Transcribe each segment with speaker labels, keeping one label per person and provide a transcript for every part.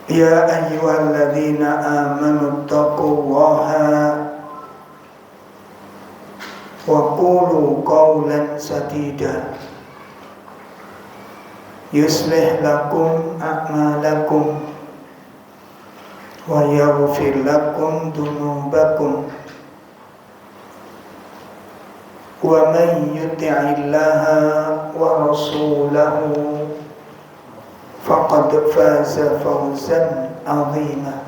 Speaker 1: Ya ayyuhalladzina amanu taqullaha wa qulu qawlan sadida yuslih lakum a'malakum wa yaghfir lakum dhunubakum wa man yuti'illaha wa rasulahu faqad faza fawzan 'azima.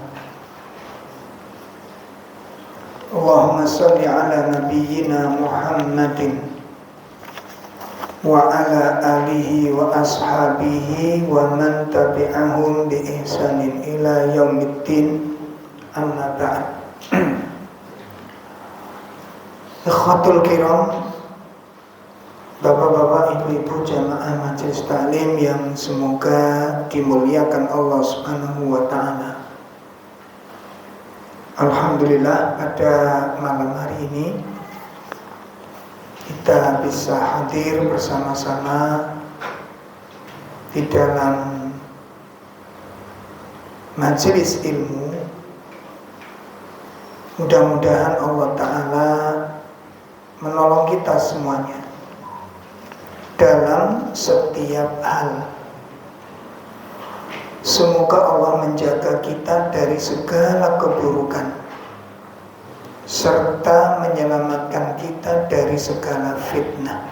Speaker 1: Allahumma shalli ala nabiyyina Muhammadin wa ala alihi wa ashabihi wa man tabi'ahum bi ihsanin ila yaumiddin, amma ba'd. Ikhwatul kiram, bapak-bapak, ibu-ibu jamaah majelis taklim yang semoga dimuliakan Allah Subhanahu wa ta'ala. Alhamdulillah, pada malam hari ini kita bisa hadir bersama-sama di dalam majelis ilmu. Mudah-mudahan Allah Ta'ala menolong kita semuanya dalam setiap hal. Semoga Allah menjaga kita dari segala keburukan serta menyelamatkan kita dari segala fitnah.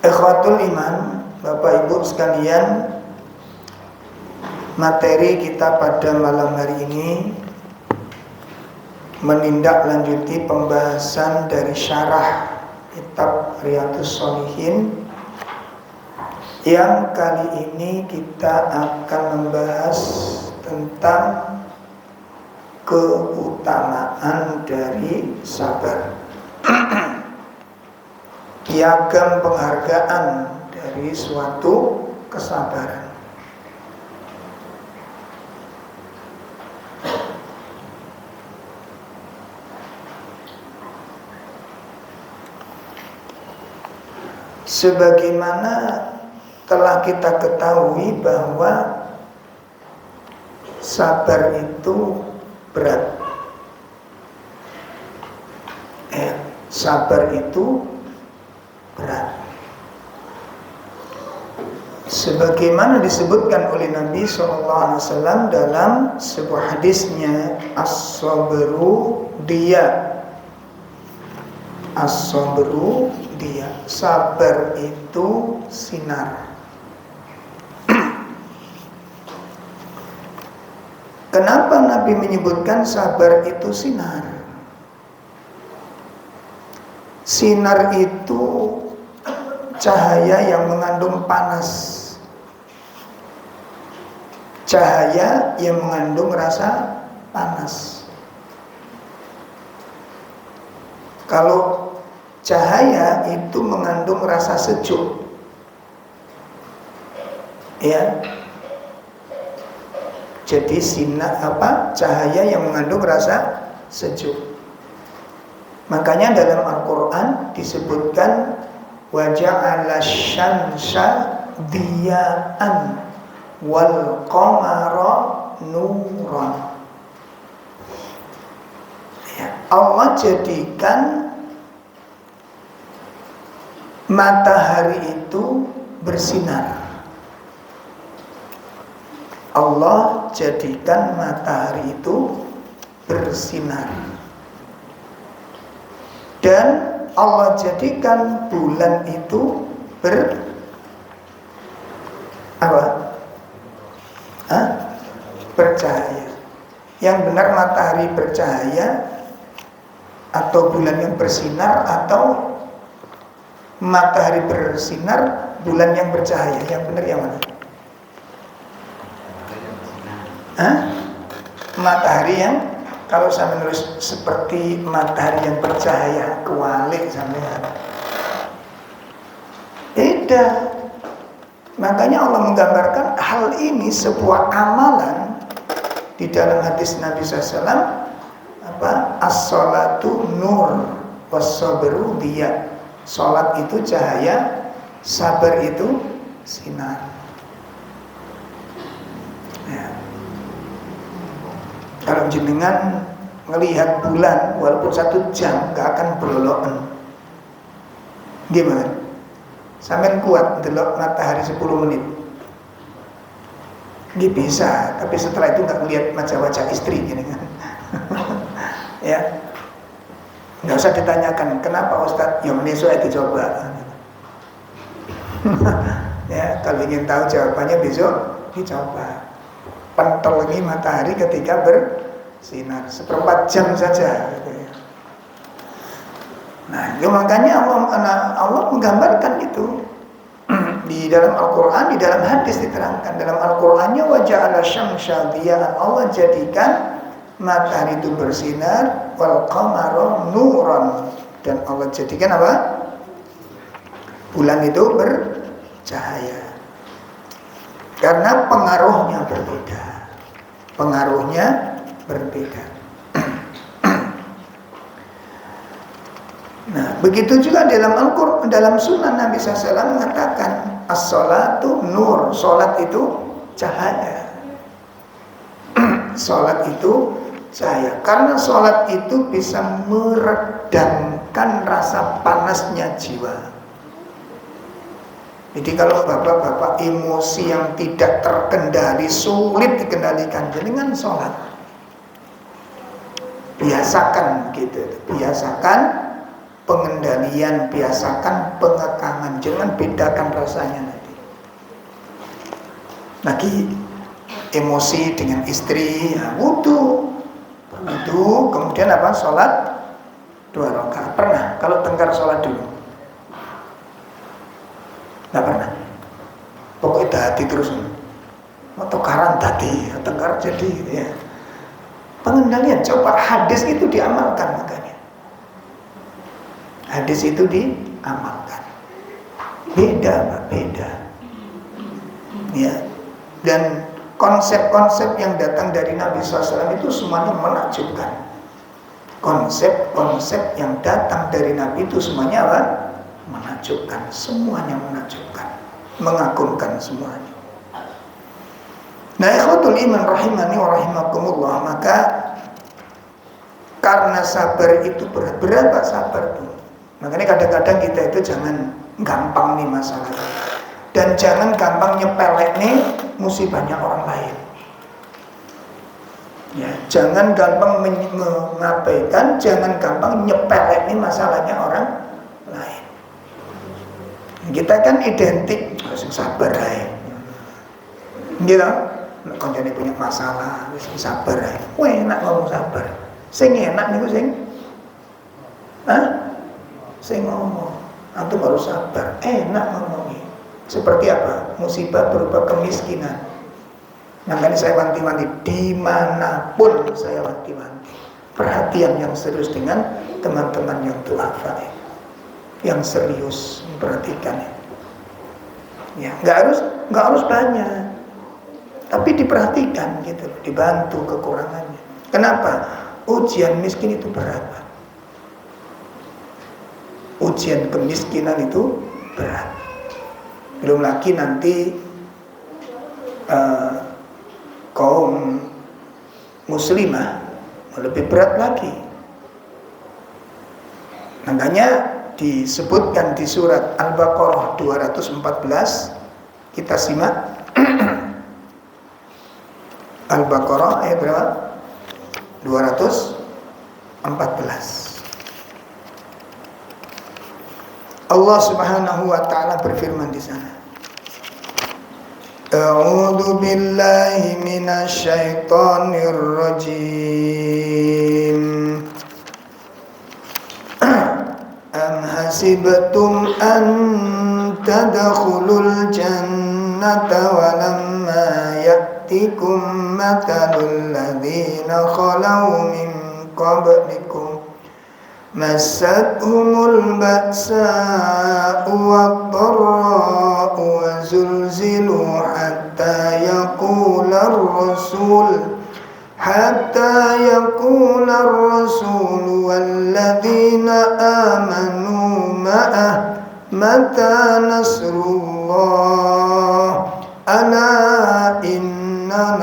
Speaker 1: Ikhwatul iman, Bapak Ibu sekalian, materi kita pada malam hari ini menindaklanjuti pembahasan dari syarah kitab Riyadhus Shalihin, yang kali ini kita akan membahas tentang keutamaan dari sabar. Piagam penghargaan dari suatu kesabaran. Sebagaimana telah kita ketahui bahwa sabar itu berat. Sabar itu berat. Sebagaimana disebutkan oleh Nabi SAW dalam sebuah hadisnya, as-sabru diya. As-sabru diya. Sabar itu sinar. Kenapa Nabi menyebutkan sabar itu sinar? Sinar itu cahaya yang mengandung panas, cahaya yang mengandung rasa panas. Kalau cahaya itu mengandung rasa sejuk, ya. Jadi sinar cahaya yang mengandung rasa sejuk. Makanya dalam Al-Qur'an disebutkan wa ja'ala syamsa diya'an wal qamara nuran. Ya, Allah jadikan matahari itu bersinar. Allah jadikan matahari itu bersinar. Dan Allah jadikan bulan itu bercahaya. Yang benar matahari bercahaya atau bulan yang bersinar, atau matahari bersinar bulan yang bercahaya? Yang benar yang mana? Matahari yang, kalau saya menulis seperti matahari yang bercahaya, kewalik sampean. Beda. Makanya Allah menggambarkan hal ini sebuah amalan di dalam hadis Nabi SAW, as-sholatu nur was-sabru diya. Sholat itu cahaya, sabar itu sinar. Ya. Kalau jenengan ngelihat bulan walaupun 1 jam gak akan berlolokan. Gimana? Sampai kuat delok matahari 10 menit. Gak bisa, tapi setelah itu gak ngelihat wajah-wajah istri jenengan. Ya. Nggak usah ditanyakan kenapa Ustadz, yang besok itu coba. Ya, kalau ingin tahu jawabannya besok dicoba. Pentelengi matahari ketika bersinar 1/4 jam saja. Gitu ya. Nah, itu makanya Allah menggambarkan itu di dalam Al-Quran, di dalam hadis diterangkan. Dalam Al-Qurannya waja'ala syamsa diya'an, Allah jadikan matahari itu bersinar, wal qamara nuran, dan Allah jadikan apa? Bulan itu bercahaya. Karena pengaruhnya berbeda. Pengaruhnya berbeda. Nah, begitu juga dalam Al-Qur'an, dalam Sunnah Nabi SAW mengatakan as-sholatu nur, salat itu cahaya. Salat itu cahaya, karena sholat itu bisa meredamkan rasa panasnya jiwa. Jadi kalau bapak-bapak emosi yang tidak terkendali, sulit dikendalikan, dengan sholat biasakan gitu, biasakan pengendalian, biasakan pengekangan, jangan bedakan rasanya nanti. Lagi emosi dengan istri, ya, wudu, kemudian apa? Sholat 2 rakaat. Pernah? Kalau tengkar sholat dulu? Nggak pernah. Pokoknya hati terus. Atau karan tadi, tengkar jadi. Ya. Pengendalian. Coba hadis itu diamalkan makanya. Hadis itu diamalkan. Beda, Pak, beda. Ya. Dan konsep-konsep yang datang dari Nabi SAW itu semuanya menakjubkan. Konsep-konsep yang datang dari Nabi itu semuanya apa? Menakjubkan. Semuanya menakjubkan, mengagumkan semuanya. Nah, ikhwatul iman rahimani wa rahimakumullah, maka karena sabar itu berat, berapa sabar tuh? Makanya kadang-kadang kita itu jangan gampang nih masalahnya. Dan jangan gampang nyepelek nih musibahnya orang lain. Ya, jangan gampang mengabaikan, jangan gampang nyepelek nih masalahnya orang lain. Kita kan identik harus sabar aja. Gitu. Koncone punya masalah, wis sabar aja. Wah, enak ngomong sabar. Sing enak niku sing sing ngomong. Antum harus sabar. Enak ngomongnya. Seperti apa? Musibah berupa kemiskinan. Makanya saya wanti-wanti, dimanapun saya wanti-wanti, perhatian yang serius dengan teman-teman yang duafa, yang serius memperhatikan. Ya, nggak harus banyak, tapi diperhatikan gitu, dibantu kekurangannya. Kenapa? Ujian miskin itu berat. Ujian kemiskinan itu berat. Belum lagi nanti kaum muslimah lebih berat lagi. Makanya disebutkan di surat Al-Baqarah 214, kita simak. Al-Baqarah ayat berapa? 214. Allah Subhanahu wa taala berfirman di sana. A'udzu billahi minasy syaithanir rajim. Am hasibtum an tadkhulul jannata wa lamma ya'tikum mathalul ladzina khalau min qablikum massatuhumul ba'sa'u wad-dharra'u wa zulzilu hatta yaqula ar-rasul walladzina amanu ma'ah mata nasrullah ala inna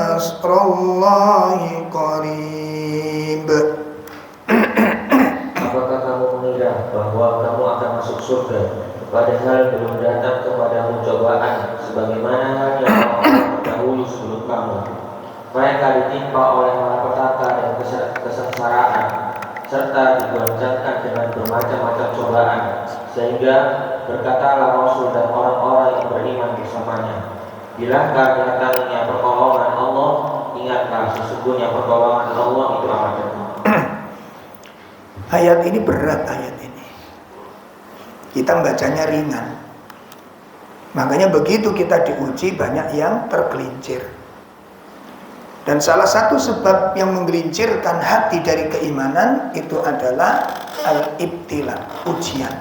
Speaker 1: nasrullahi qarib.
Speaker 2: Apakah kamu mengira bahwa kamu akan masuk surga, padahal belum datang kepadamu cobaan sebagaimana halnya orang terdahulu sebelum kamu? Mereka ditimpa oleh malapetaka dan kesengsaraan, serta digoncangkan dengan bermacam-macam cobaan, sehingga berkatalah Rasul dan orang-orang yang beriman bersamanya, bilakah datangnya pertolongan Allah, ingatlah sesungguhnya pertolongan Allah itu amat dekat.
Speaker 1: Ayat ini berat, ayat ini. Kita bacanya ringan. Makanya begitu kita diuji banyak yang tergelincir. Dan salah satu sebab yang menggelincirkan hati dari keimanan itu adalah al-ibtila, ujian.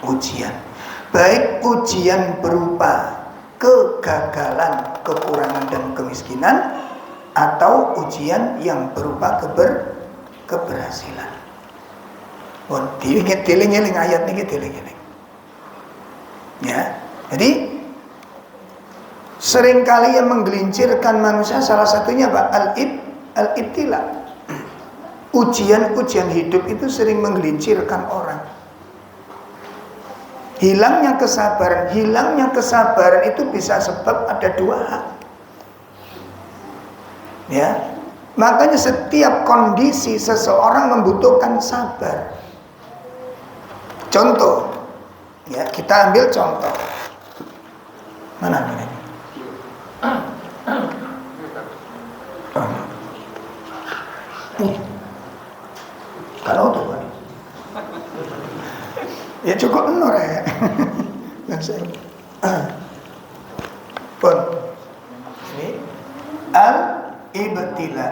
Speaker 1: Ujian. Baik ujian berupa kegagalan, kekurangan dan kemiskinan, atau ujian yang berupa keberhasilan. Bon, dieling-eling ayat ini dieling-eling. Ya. Jadi seringkali yang menggelincirkan manusia salah satunya apa? Al-ibtila. Ujian-ujian hidup itu sering menggelincirkan orang. Hilangnya kesabaran itu bisa sebab ada dua hal. Ya. Makanya setiap kondisi seseorang membutuhkan sabar. Contoh, ya kita ambil contoh. Mana ini? Kalau tuh, ya cukup menor ya. Pun, ini al-ibtila.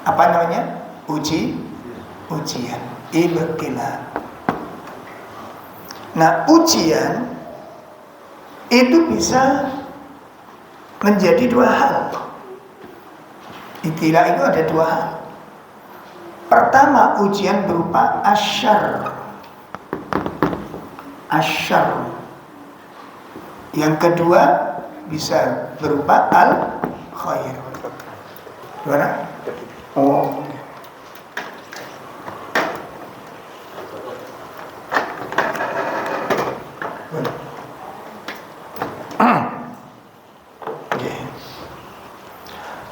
Speaker 1: Apa namanya? Ujian. Ibtila. Nah, ujian itu bisa menjadi dua hal. Ibtila itu ada dua hal. Pertama, ujian berupa asyar. Yang kedua bisa berupa al-khair. Gimana? Oh.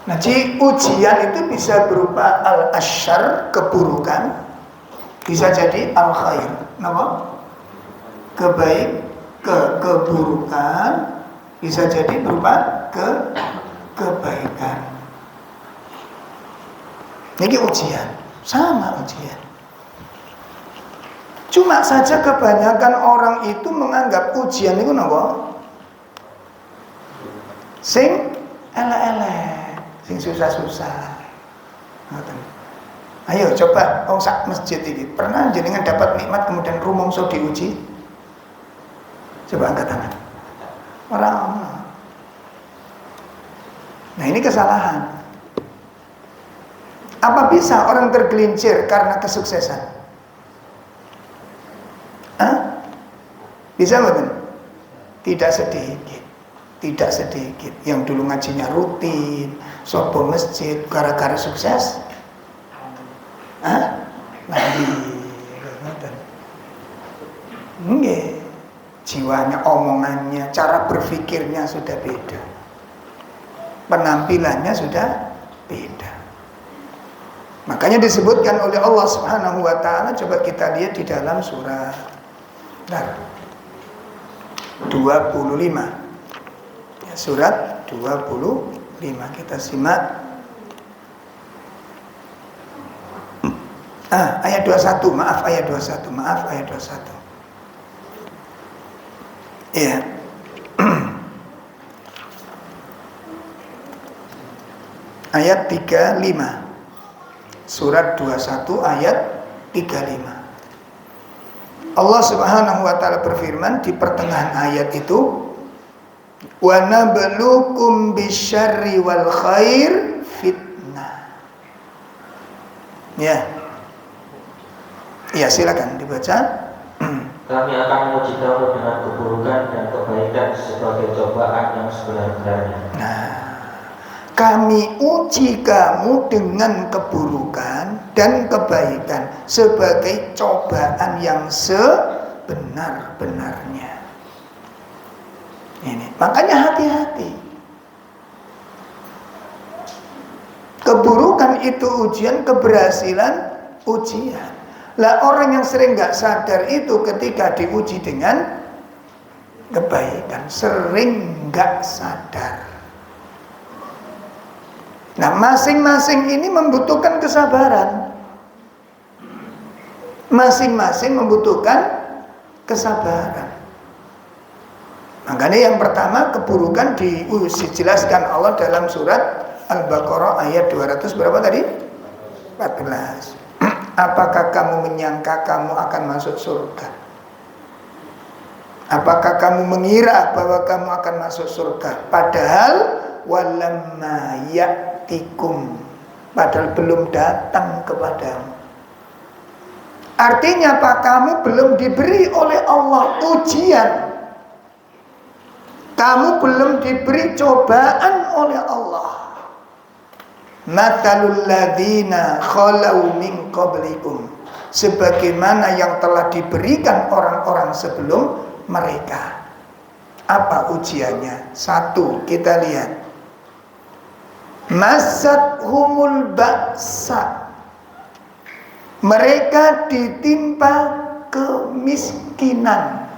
Speaker 1: Nah, ujian itu bisa berupa al-asyar, keburukan, bisa jadi al-khair, nama keburukan, bisa jadi berupa kebaikan. Ini ujian, sama ujian. Cuma saja kebanyakan orang itu menganggap ujian itu nama sing elek-elek, sing susah-susah. Ayo coba sak masjid ini pernah jenengan dapat nikmat kemudian rumangsa diuji? Coba angkat tangan. Orang. Nah, ini kesalahan. Apa bisa orang tergelincir karena kesuksesan? Bisa betul? Tidak sedikit. Yang dulu ngajinya rutin, sopo masjid, gara-gara sukses. Lagi. Nggih. Jiwanya, omongannya, cara berpikirnya sudah beda. Penampilannya sudah beda. Makanya disebutkan oleh Allah Subhanahu wa taala, coba kita lihat di dalam surat 25. Ya, surat 25 kita simak. Ayat 21, ayat 21. Iya. Ayat 35. Surat 21 ayat 35. Allah Subhanahu wa taala berfirman di pertengahan ayat itu, wa nabluukum bisyarri wal khair fitnah. Ya. Iya, silakan dibaca.
Speaker 2: Kami akan menguji kamu dengan keburukan dan kebaikan sebagai cobaan yang sebenar-benarnya.
Speaker 1: Nah, kami uji kamu dengan keburukan dan kebaikan sebagai cobaan yang sebenar-benarnya. Ini, makanya hati-hati. Keburukan itu ujian, keberhasilan ujian. Lah orang yang sering nggak sadar itu ketika diuji dengan kebaikan, sering nggak sadar. Nah, masing-masing ini membutuhkan kesabaran. Masing-masing membutuhkan kesabaran. Makanya yang pertama, keburukan dijelaskan Allah dalam surat Al-Baqarah ayat 200 berapa tadi? 14. Apakah kamu menyangka kamu akan masuk surga? Apakah kamu mengira bahwa kamu akan masuk surga? Padahal walamma ya'tikum, padahal belum datang kepadamu. Artinya apa? Kamu belum diberi oleh Allah ujian. Kamu belum diberi cobaan oleh Allah. Matalul ladzina khalau min qablikum, sebagaimana yang telah diberikan orang-orang sebelum mereka. Apa ujiannya? Satu, kita lihat. Masathumul ba'sa, mereka ditimpa kemiskinan.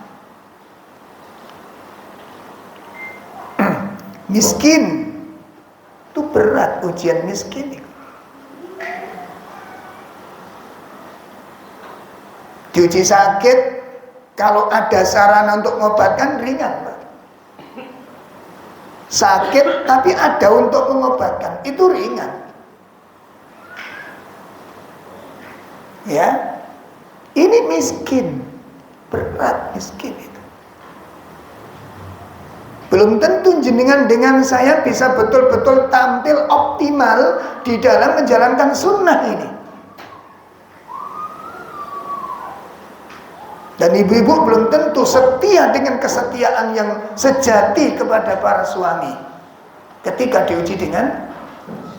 Speaker 1: Miskin itu berat, ujian miskin. Diuji sakit, kalau ada sarana untuk mengobatkan ringan, Pak. Sakit tapi ada untuk mengobatkan, itu ringan. Ya, ini miskin, berat miskin itu. Belum tentu jenengan dengan saya bisa betul-betul tampil optimal di dalam menjalankan sunnah ini. Dan ibu-ibu belum tentu setia dengan kesetiaan yang sejati kepada para suami ketika diuji dengan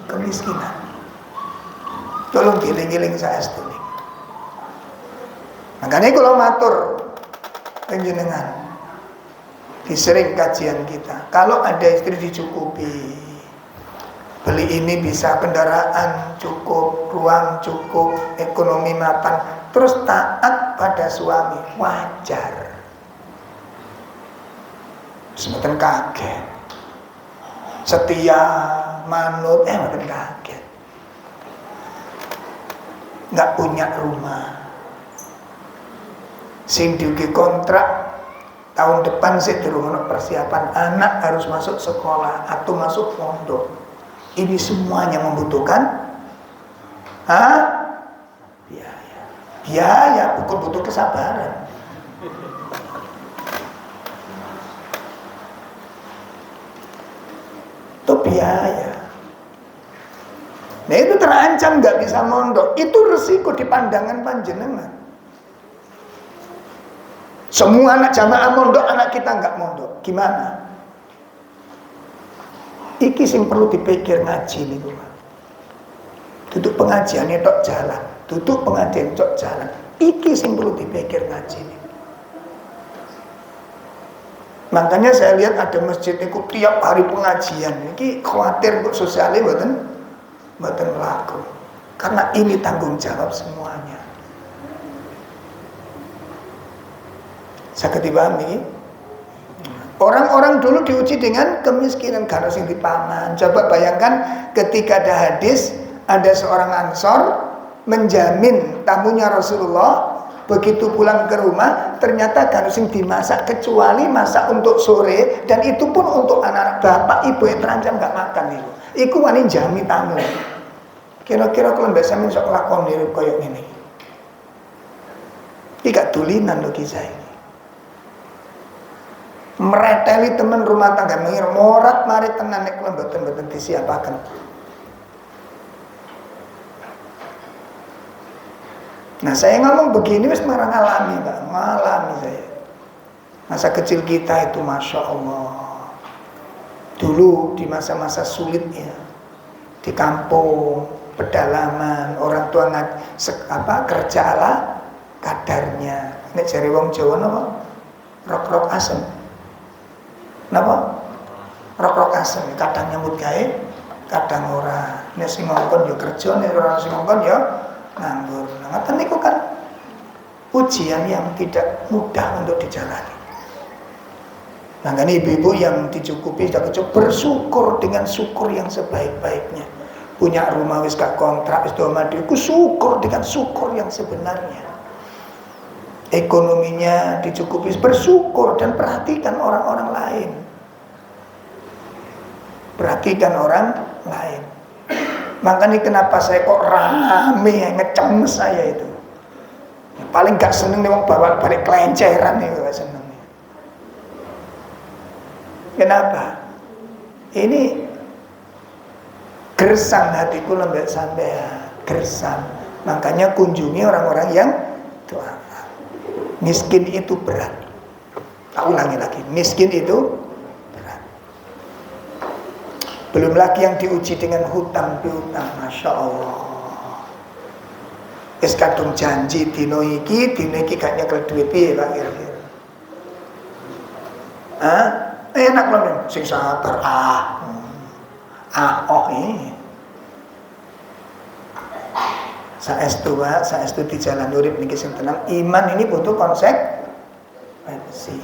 Speaker 1: kemiskinan. Tolong giling-giling saya setuju. Makanya kalau matur panjenengan di sering kajian kita, kalau ada istri dicukupi, beli ini bisa, kendaraan cukup, ruang cukup, ekonomi mapan, terus taat pada suami, wajar. Semacam kaget, setia, manut, makin kaget. Nggak punya rumah, sing diugi kontrak tahun depan sih di rumah persiapan anak harus masuk sekolah atau masuk pondok. Ini semuanya membutuhkan biaya, bukan butuh kesabaran. Itu biaya. Nah itu terancam nggak bisa mondok. Itu resiko di pandangan panjenengan. Semua anak jamaah mondok, anak kita nggak mondok. Gimana? Iki sing perlu dipikir ngaji nih, duduk pengajian tok jalan, duduk pengajian tok jalan. Iki sing perlu dipikir ngaji nih. Makanya saya lihat ada masjid itu tiap hari pengajian. Iki khawatir untuk sosialnya mboten laku. Karena ini tanggung jawab semuanya. Saya dipahami. Orang-orang dulu diuji dengan kemiskinan karena sing dipaman. Coba bayangkan ketika ada hadis, ada seorang Ansor menjamin tamunya Rasulullah, begitu pulang ke rumah ternyata gak sing dimasak kecuali masak untuk sore, dan itu pun untuk anak-anak, bapak ibu yang terancam gak makan itu. Iku wani jami tamu. Kira-kira kalau mbak Samin sok lakon diri koyok ini. Iki gak tulinan loh kisah ini. Mereteli teman rumah tangga mengira morat mari tenan nek mboten disiapaken. Nah saya ngomong begini wis marang ngalami Pak, ngalami saya. Masa kecil kita itu Masya Allah. Dulu di masa-masa sulitnya di kampung, pedalaman, orang tua kerja ala kadarnya. Nek jare wong Jawa napa? Rok-rok asem. Napa? Rok-rok asem, kadang nyambut gawe, kadang ora. Nek sing ngongkon ya kerja, nek ora sing ngongkon ya nganggur. Nah, ngoten niku kan ujian yang tidak mudah untuk dijalani. Makanya ibu-ibu yang dicukupi sudah bersyukur dengan syukur yang sebaik-baiknya. Punya rumah wis gak kontrak wis do mati, syukur dengan syukur yang sebenarnya. Ekonominya dicukupi, bersyukur dan perhatikan orang-orang lain. Perhatikan orang lain. Makanya kenapa saya kok rame ngecem saya itu. Paling gak seneng nih wong bawa balik kelenceran nih gak seneng. Kenapa? Ini gersang hatiku lembek sampean, gersang. Makanya kunjungi orang-orang yang doa. Miskin itu berat. Tak ulangi lagi, miskin itu berat. Belum lagi yang diuji dengan hutang piutang, Masya Allah. Wis kadung janji dino iki gak nyekel duit piye Pak kira-kira. Enak loh sing sabar ini. Saestu di jalan urip niki sing tenang. Iman ini butuh konsekuensi.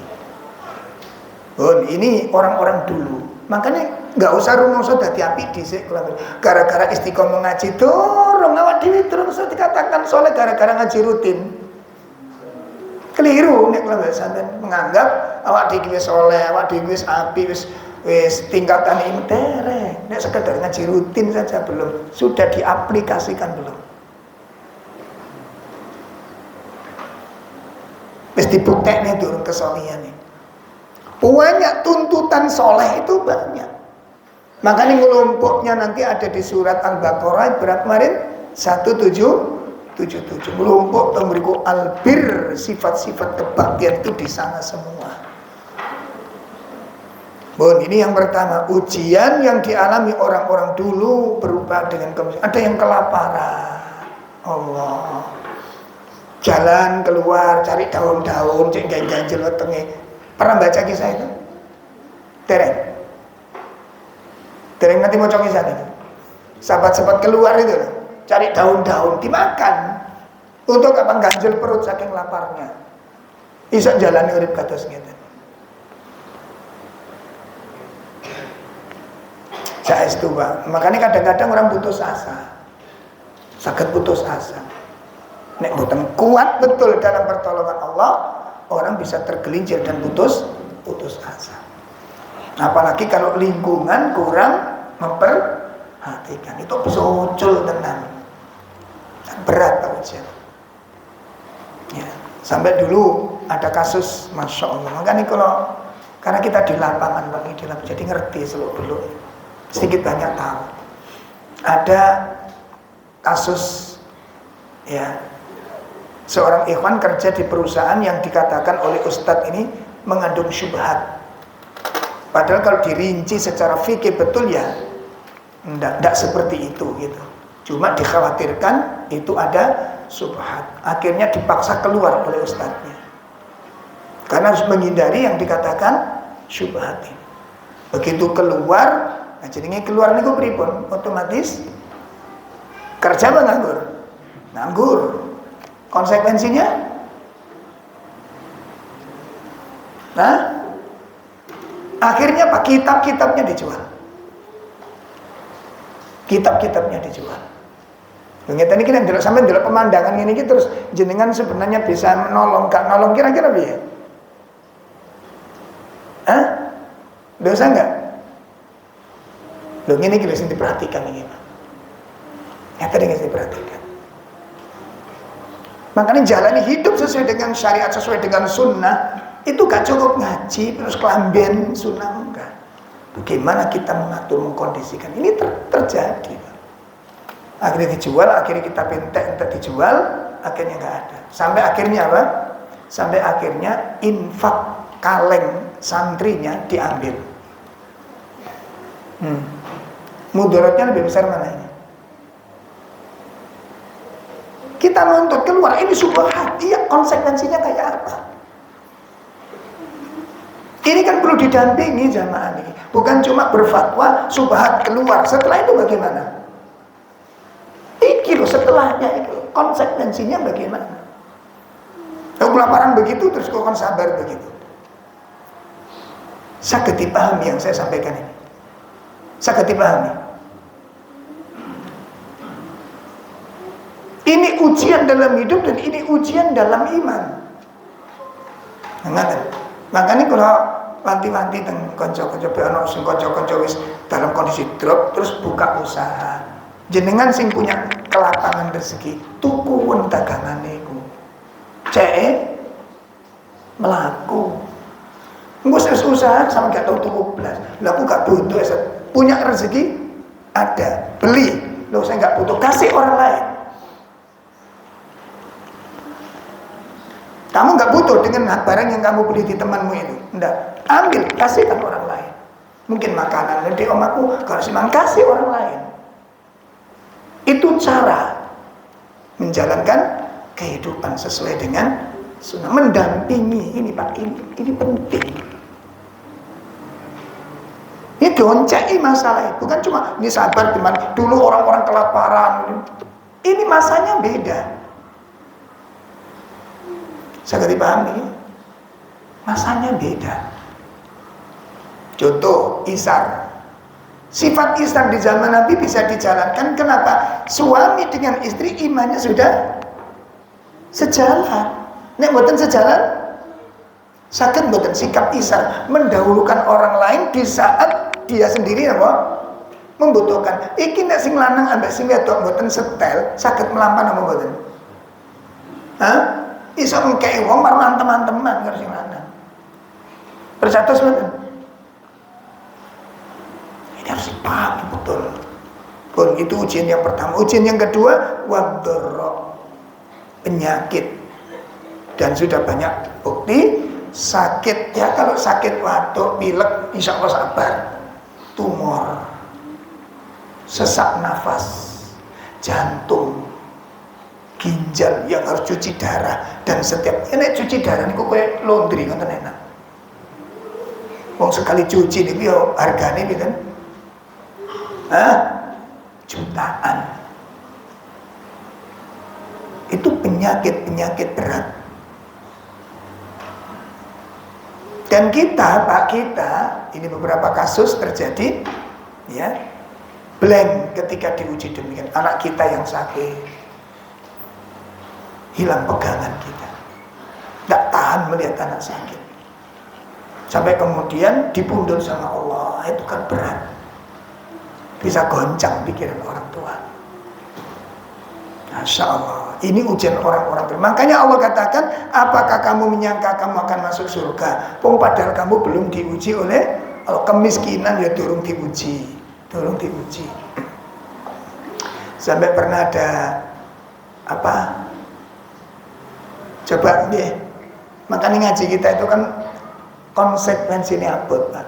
Speaker 1: Ini orang-orang dulu. Makanya nggak usah rumangsa dadi apik dhisik gara-gara istiqomah ngaji durung awak dhewe terus dikatakan soleh gara-gara ngaji rutin. Keliru nek kalau sampean menganggap awak dhewe wis soleh, awak dhewe wis apik, wis tingkatan ini dereng. Nek sekedar ngaji rutin saja belum, sudah diaplikasikan belum. Wis dibuktekne durung kesolehane. Banyak tuntutan soleh itu banyak. Makanya ngelompoknya nanti ada di surat Al-Baqarah berat kemarin 177 melompok memberiku albir, sifat-sifat kebaktian itu di sana semua. Ini yang pertama, ujian yang dialami orang-orang dulu berupa dengan kemiskinan. Ada yang kelaparan, Allah, jalan keluar cari daun-daun, cek ganjil wetenge. Pernah baca kisah itu? Dereng nanti mau kisah ini. Sahabat-sahabat keluar itu loh, cari daun-daun dimakan. Untuk apa? Ganjil perut saking laparnya. Iso jalani urip kados ngeten. Saestu Pak. Makanya kadang-kadang orang putus asa. Saged putus asa. Nek mboten kuat betul dalam pertolongan Allah, orang bisa tergelincir dan putus asa. Apalagi kalau lingkungan kurang memperhatikan, itu socul tenan. Berat Pak ujian. Ya, sampai dulu ada kasus, Masya Allah. Makanya karena kita di lapangan Pak, jadi ngerti seluruh dulu. Sedikit banyak tahu. Ada kasus ya, seorang ikhwan kerja di perusahaan yang dikatakan oleh ustadz ini mengandung syubhat. Padahal kalau dirinci secara fikih betul ya enggak seperti itu gitu. Cuma dikhawatirkan itu ada syubhat. Akhirnya dipaksa keluar oleh ustadznya. Karena harus menghindari yang dikatakan syubhat ini. Begitu keluar, nah jadinya keluar niku pripun? Otomatis kerja apa nganggur? Nganggur. Konsekuensinya? Nah, akhirnya Pak, kitab-kitabnya dijual. Kitab-kitabnya dijual. Ngeten iki nek ndelok sampean ndelok pemandangan ngene iki terus jenengan sebenarnya bisa menolong, gak nolong kira-kira piye? Dosa enggak? Lho ngene iki lho sing diperhatikan iki. Ngeten iki diperhatikan. Makanya jalani hidup sesuai dengan syariat, sesuai dengan sunnah. Itu gak cukup ngaji terus kelamben sunnah, enggak. Bagaimana kita mengatur, mengkondisikan ini terjadi. Akhirnya dijual, akhirnya kita bentek untuk dijual. akhirnya nggak ada. Sampai akhirnya apa? Sampai akhirnya infak kaleng santrinya diambil. Mudaratnya lebih besar mana ini? Kita nuntut keluar, ini subhat, iya, konsekuensinya kayak apa? Ini kan perlu didampingi jamaah ini. Bukan cuma berfatwa, subhat keluar. Setelah itu bagaimana? Iki loh setelahnya itu konsekuensinya bagaimana? Kalau kelaparan begitu terus kau kan sabar begitu. Saged dipahami yang saya sampaikan ini. Saged dipahami. Ini ujian dalam hidup dan ini ujian dalam iman. Makanya kalau wanti-wanti dan konco-konco beano sing konco-konco wis dalam kondisi drop terus buka usaha. Jenengan sing punya kelapangan rezeki, tukuun dagangane iku. Cek melaku. Engko ses usaha sama gak tau tuku blas. Lah aku gak butuh punya rezeki ada, beli. Loh saya gak butuh, kasih orang lain. Kamu gak butuh dengan barang yang kamu beli di temanmu itu. Enggak, ambil, kasihkan orang lain. Mungkin makanan di omaku kalau simang kasih orang lain. Itu cara menjalankan kehidupan sesuai dengan sunnah, mendampingi. Ini Pak, ini penting. Ini goncai masalah itu, bukan cuma ini sabar teman. Dulu orang-orang kelaparan. Ini masanya beda. Saya dipahami. Masanya beda. Contoh isar. Sifat isar di zaman Nabi bisa dijalankan. Kenapa? Suami dengan istri imannya sudah sejalan. Nek mboten sejalan, saged mboten sikap isar mendahulukan orang lain di saat dia sendiri apa? Membutuhkan. Iki nek sing lanang ambek sing wedok mboten setel, saged melampan apa mboten? Hah? Iso ngkei wong marang teman-teman karo sing lanang. Percatos mboten? Ini harus dipahami betul. Pun itu ujian yang pertama. Ujian yang kedua, wadharra, penyakit. Dan sudah banyak bukti sakit ya, kalau sakit batuk, pilek, insya Allah sabar. Tumor, sesak nafas, jantung, ginjal yang harus cuci darah, dan setiap ini cuci darah ini kok kayak laundry kan enak. Wong sekali cuci ini yo harganya gitu kan, jutaan. Itu penyakit berat. Dan kita, Pak, ini beberapa kasus terjadi, ya, blank ketika diuji demikian. Anak kita yang sakit, hilang pegangan kita, nggak tahan melihat anak sakit, sampai kemudian dipundul sama Allah. Itu kan berat, bisa goncang pikiran orang tua. Masya Allah, ini ujian orang-orang. Makanya Allah katakan, apakah kamu menyangka kamu akan masuk surga? Padahal kamu belum diuji oleh Allah. Kemiskinan ya durung diuji. Sampai pernah ada apa? Coba deh, makanya ngaji kita itu kan konsekuensinya abot, Pak.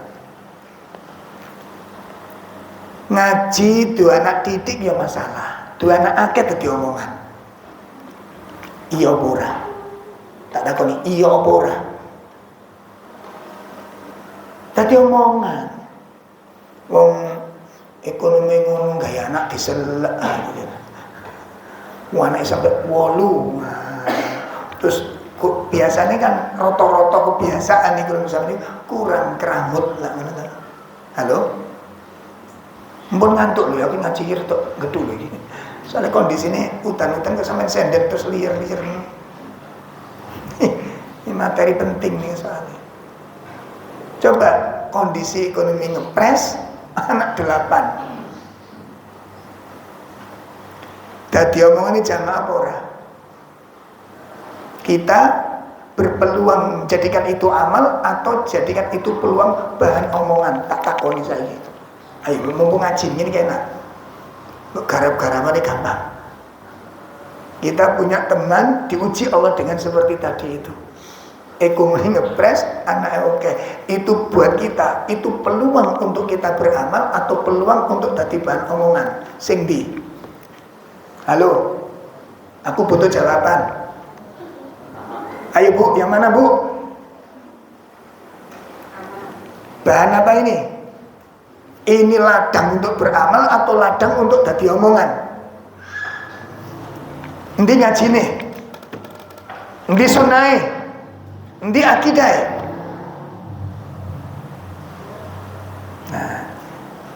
Speaker 1: Ngaji dua anak didik ya masalah. Dua anak akeh tadi omongan. Iya ora. Tak ada koni iya ora. Tadi omongan. Wong ekonomi ngono gaya anak diselek gitu. Wong anak sampai 8. Terus biasanya kan roto-roto kebiasaan nih kalau misalnya kurang keramut lah ngono. Halo? Mbon ngantuk lho, aku ngaji tok gedul lho iki. Soalnya kondisi ini hutan-hutan kok sampai sendet terus liar-liar. Ini materi penting nih soalnya. Coba kondisi ekonomi ngepres, anak 8. Dadi omongan ini jamaah apa ora? Kita berpeluang jadikan itu amal atau jadikan itu peluang bahan omongan. Tak takoni saya gitu. Ayo mumpung ngaji ini enak. Garap-garamannya gampang. Kita punya teman diuji Allah dengan seperti tadi itu. Ekonomi ngepres, anaknya oke. Itu buat kita, itu peluang untuk kita beramal atau peluang untuk jadi bahan omongan. Sing di. Halo, aku butuh jawaban. Ayo Bu, yang mana Bu? Bahan apa ini? Ini ladang untuk beramal atau ladang untuk jadi omongan? Endi ngaji nih? Endi sunai? Endi akidah? Nah,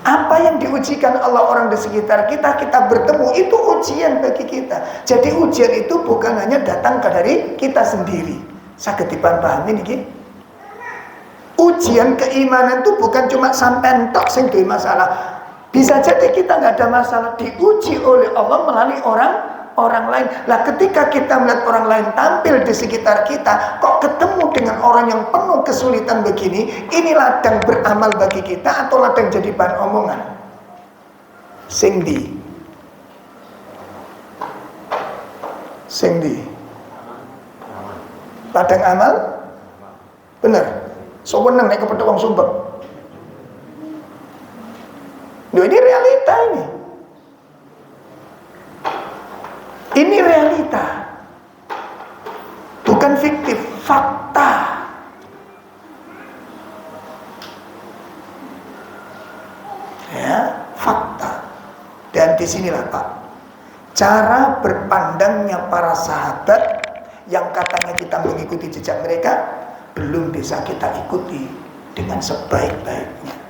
Speaker 1: apa yang diujikan Allah orang di sekitar kita, kita bertemu, itu ujian bagi kita. Jadi ujian itu bukan hanya datang dari kita sendiri. Saged dipahami niki. Ujian keimanan itu bukan cuma sampean tok sing duwe masalah. Bisa jadi kita nggak ada masalah, diuji oleh Allah melalui orang lain. Lah ketika kita melihat orang lain tampil di sekitar kita, kok ketemu dengan orang yang penuh kesulitan begini, ini ladang beramal bagi kita atau ladang jadi bahan omongan? Sing di ladang amal? Bener. So weneng nek kepethuk wong Sumbeng. Loh, ini realita ini. Ini realita. Bukan fiktif, fakta. Ya, fakta. Dan disinilah Pak, cara berpandangnya para sahabat yang katanya kita mengikuti jejak mereka, belum bisa kita ikuti dengan sebaik-baiknya.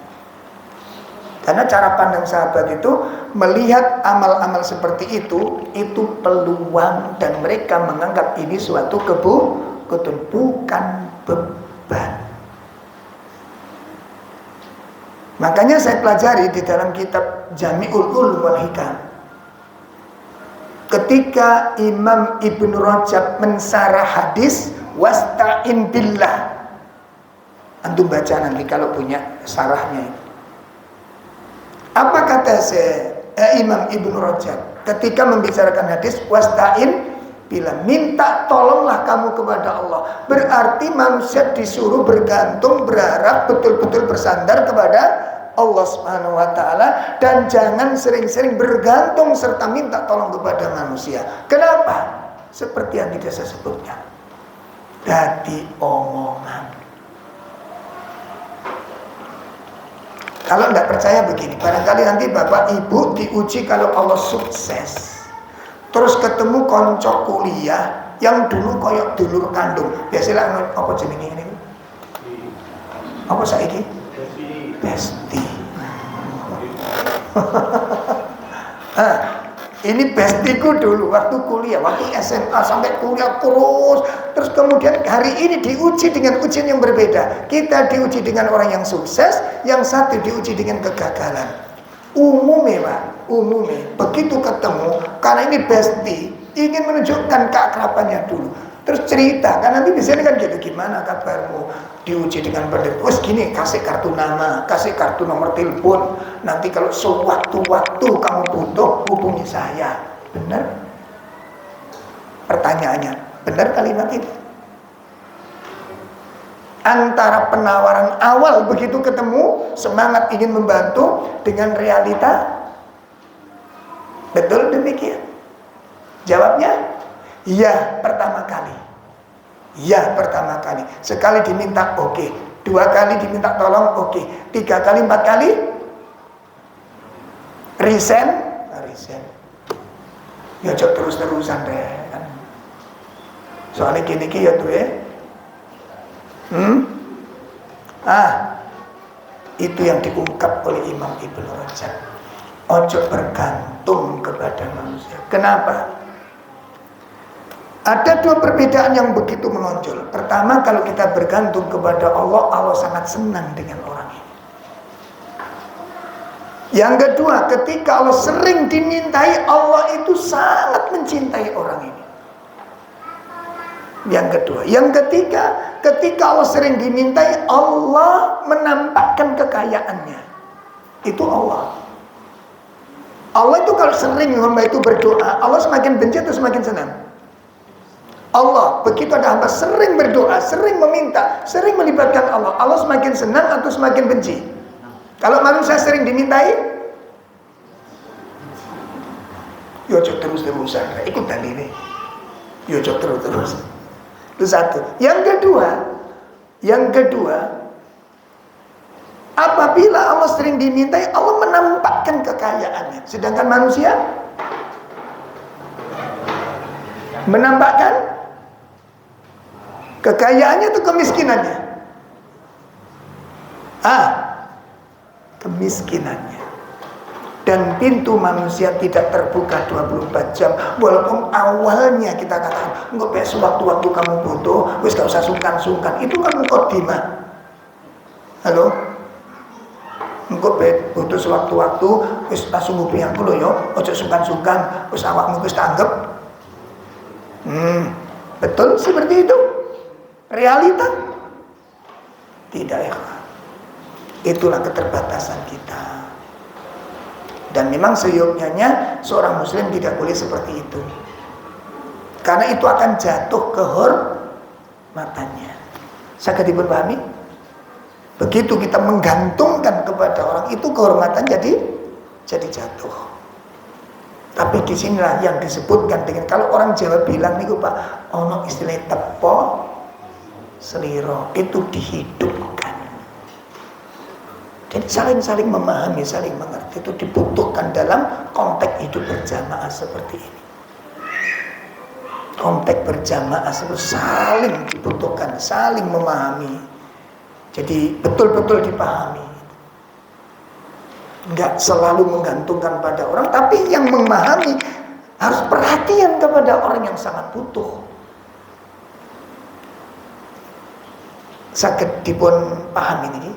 Speaker 1: Karena cara pandang sahabat itu melihat amal-amal seperti itu peluang, dan mereka menganggap ini suatu kebutuhan, bukan beban. Makanya saya pelajari di dalam kitab Jami'ul Ulum wal Hikam, ketika Imam Ibnu Rajab mensarah hadis wasta'in billah, antum baca nanti kalau punya sarahnya. Apa kata Imam Ibnu Rajab ketika membicarakan hadis wasta'in billah, minta tolonglah kamu kepada Allah. Berarti manusia disuruh bergantung, berharap, betul-betul bersandar kepada Allah Subhanahu wa taala, dan jangan sering-sering bergantung serta minta tolong kepada manusia. Kenapa? Seperti yang tidak saya sebutkan, dadi omongan. Kalau tidak percaya begini, barangkali nanti bapak ibu diuji kalau Allah sukses, terus ketemu konco kuliah yang dulu koyok dulur kandung. Biasalah apa jenenge ini? Apa saiki? Besti. Ini bestiku dulu waktu kuliah, waktu SMA sampai kuliah terus kemudian hari ini diuji dengan ujian yang berbeda. Kita diuji dengan orang yang sukses, yang satu diuji dengan kegagalan. Umumnya Pak, begitu ketemu, karena ini besti, ingin menunjukkan keakrabannya dulu. Terus cerita, kan nanti biasanya kan gitu, gimana kabarmu? Diuji dengan berdiri, terus gini, kasih kartu nama, kasih kartu nomor telepon. Nanti kalau sewaktu-waktu kamu butuh, hubungi saya. Benar? Pertanyaannya, benar kalimat ini? Antara penawaran awal begitu ketemu, semangat ingin membantu, dengan realita, betul demikian? Jawabnya, ya pertama kali. Ya pertama kali. Sekali diminta oke, 2 kali diminta tolong oke, 3 kali 4 kali resign. Ya cok terus-terusan deh kan. Soalnya gini ya tuh ya. Itu yang diungkap oleh Imam Ibnu Rajab. Ojo bergantung kepada manusia. Kenapa? Ada 2 perbedaan yang begitu menonjol. Pertama, kalau kita bergantung kepada Allah, Allah sangat senang dengan orang ini. Yang kedua, ketika Allah sering dimintai, Allah itu sangat mencintai orang ini. Yang kedua. Yang ketiga, ketika Allah sering dimintai, Allah menampakkan kekayaannya. Itu Allah. Allah itu kalau sering hamba itu berdoa, Allah semakin benci atau semakin senang? Allah, begitu ada hamba sering berdoa, sering meminta, sering melibatkan Allah, Allah semakin senang atau semakin benci? Kalau manusia sering dimintai, yo terus-terusan, ikut dalile. Yo terus. Itu satu. Yang kedua, apabila Allah sering dimintai, Allah menampakkan kekayaannya. Sedangkan manusia menampakkan kekayaannya atau kemiskinannya? Kemiskinannya. Dan pintu manusia tidak terbuka 24 jam. Walaupun awalnya kita katakan, enggak besok waktu-waktu kamu butuh, wis gak usah sungkan-sungkan. Itu kan mukadimah. Halo? Engko butuh sewaktu-waktu wis langsung hubungi aku lho yo, ojo sungkan-sungkan, wis awakmu wis tanggep. Betul seperti itu? Realita? Tidak ya. Itulah keterbatasan kita. Dan memang seyogyanya seorang muslim tidak boleh seperti itu. Karena itu akan jatuh kehormatannya. Saged dipahami? Begitu kita menggantungkan kepada orang itu, kehormatan jadi jatuh. Tapi disinilah yang disebutkan dengan, kalau orang Jawa bilang nih Pak, ono istilah tepo seliro, itu dihidupkan. Jadi saling memahami, saling mengerti itu dibutuhkan dalam konteks hidup berjamaah seperti ini. Konteks berjamaah seperti saling dibutuhkan, saling memahami. Jadi betul-betul dipahami. Enggak selalu menggantungkan pada orang, tapi yang memahami harus perhatian kepada orang yang sangat butuh. Saged dipun pahami ini.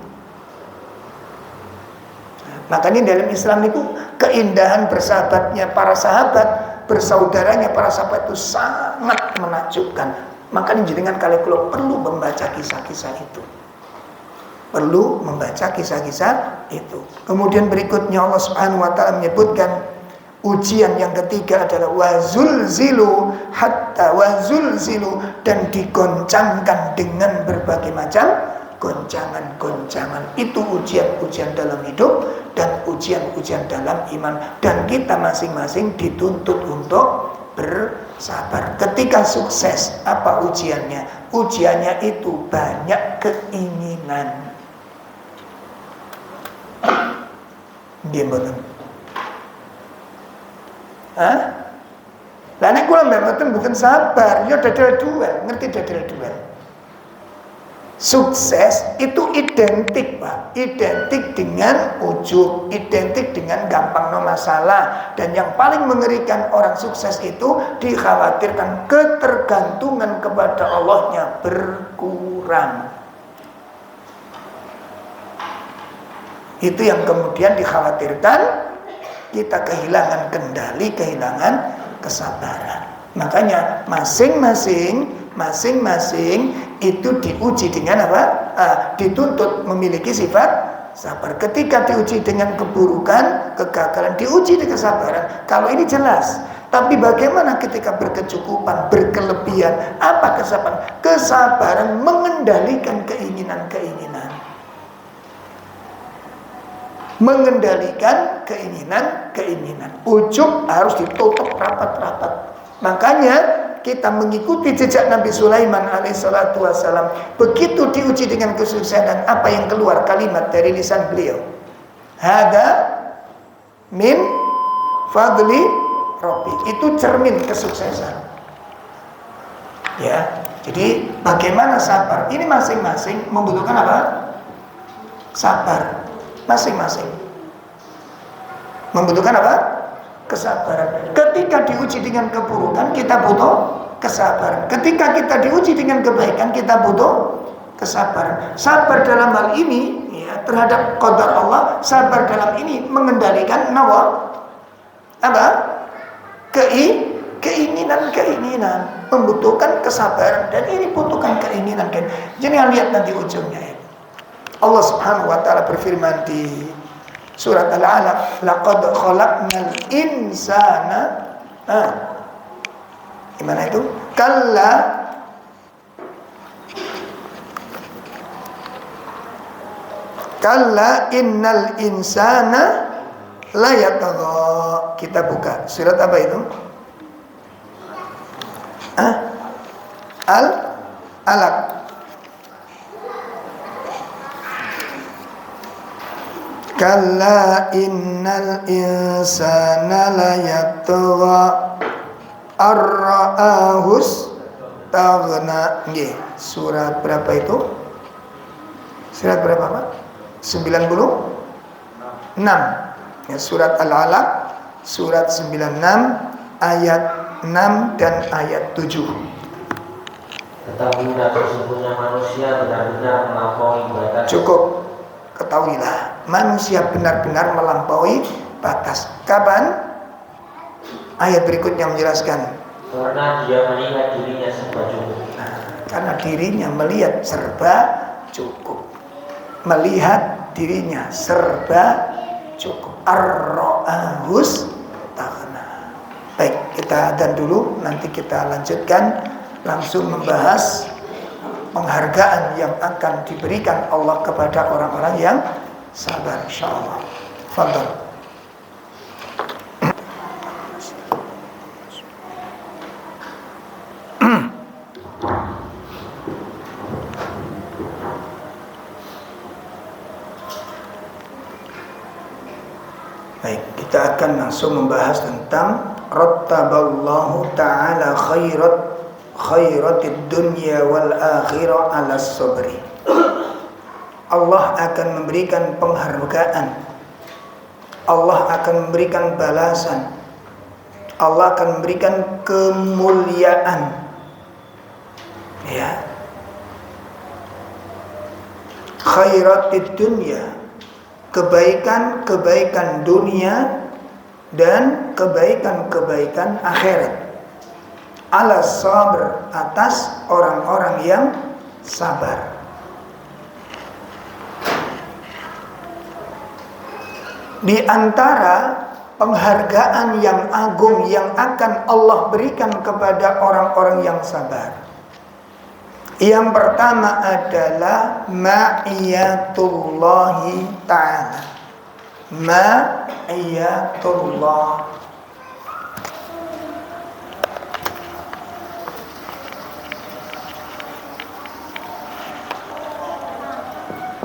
Speaker 1: Makanya dalam Islam itu keindahan bersahabatnya para sahabat, bersaudaranya para sahabat itu sangat menakjubkan. Makanya jenengan kali kula perlu membaca kisah-kisah itu. Perlu membaca kisah-kisah itu. Kemudian berikutnya Allah Subhanahu wa taala menyebutkan ujian yang ketiga adalah wazulzilu dan digoncangkan dengan berbagai macam goncangan-goncangan. Itu ujian-ujian dalam hidup dan ujian-ujian dalam iman, dan kita masing-masing dituntut untuk bersabar. Ketika sukses, apa ujiannya? Ujiannya itu banyak keinginan. Nggih mboten. Lah nek kula mboten bukan sabar, ya dadal duel, ngerti dadal duel. Sukses itu identik Pak, identik dengan ujub, identik dengan gampang no masalah. Dan yang paling mengerikan orang sukses itu dikhawatirkan ketergantungan kepada Allahnya berkurang. Itu yang kemudian dikhawatirkan kita kehilangan kendali, kehilangan kesabaran. Makanya masing-masing itu diuji dengan apa? Dituntut memiliki sifat sabar. Ketika diuji dengan keburukan, kegagalan, diuji dengan kesabaran. Kalau ini jelas. Tapi bagaimana ketika berkecukupan, berkelebihan? Apa kesabaran? Kesabaran mengendalikan keinginan-keinginan. Mengendalikan keinginan-keinginan. Ujub harus ditutup rapat-rapat. Makanya kita mengikuti jejak Nabi Sulaiman alaihissalatu wassalam. Begitu diuji dengan kesuksesan, apa yang keluar kalimat dari lisan beliau? Hada min fadli Rabbi. Itu cermin kesuksesan. Ya, jadi bagaimana sabar? Ini masing-masing membutuhkan apa? Sabar. Masing-masing membutuhkan apa? Kesabaran. Ketika diuji dengan keburukan, kita butuh kesabaran. Ketika kita diuji dengan kebaikan, kita butuh kesabaran. Sabar dalam hal ini ya, terhadap qadar Allah, sabar dalam ini mengendalikan apa? Keinginan-keinginan, membutuhkan kesabaran, dan ini butuhkan keinginan. Jadi lihat nanti ujungnya. Allah Subhanahu wa taala berfirman di Surat Al-Alaq, laqad khalaqnal insana. Gimana itu? Kalla innal insana la yatagha. Kita buka surat apa itu? Al-Alaq. Kalla innal insana la yatagha ar-ra'ahus taghna. Nggih, surat berapa itu? Surat berapa, Pak? 96. Ya, surat Al-Alaq surat 96 ayat 6 dan ayat 7.
Speaker 2: Ketahuilah sesungguhnya manusia benar-benar melampaui batas.
Speaker 1: Cukup, ketahuilah manusia benar-benar melampaui batas. Kapan? Ayat berikutnya menjelaskan.
Speaker 2: Karena dia melihat dirinya serba cukup.
Speaker 1: Karena dirinya melihat serba cukup. Melihat dirinya serba cukup. Ar-ra'ahus taghna. Baik, kita adzan dulu, nanti kita lanjutkan langsung membahas penghargaan yang akan diberikan Allah kepada orang-orang yang sabar, insyaallah. Fadhal. Baik, kita akan langsung membahas tentang rattaballahu ta'ala khairatid dunya wal akhirah ala sabri. Allah akan memberikan penghargaan, Allah akan memberikan balasan, Allah akan memberikan kemuliaan, ya, khairatid dunya, kebaikan-kebaikan dunia dan kebaikan-kebaikan akhirat, ala sabr, atas orang-orang yang sabar. Di antara penghargaan yang agung yang akan Allah berikan kepada orang-orang yang sabar, yang pertama adalah ma'iyatullahi ta'ala. Ma'iyatullah.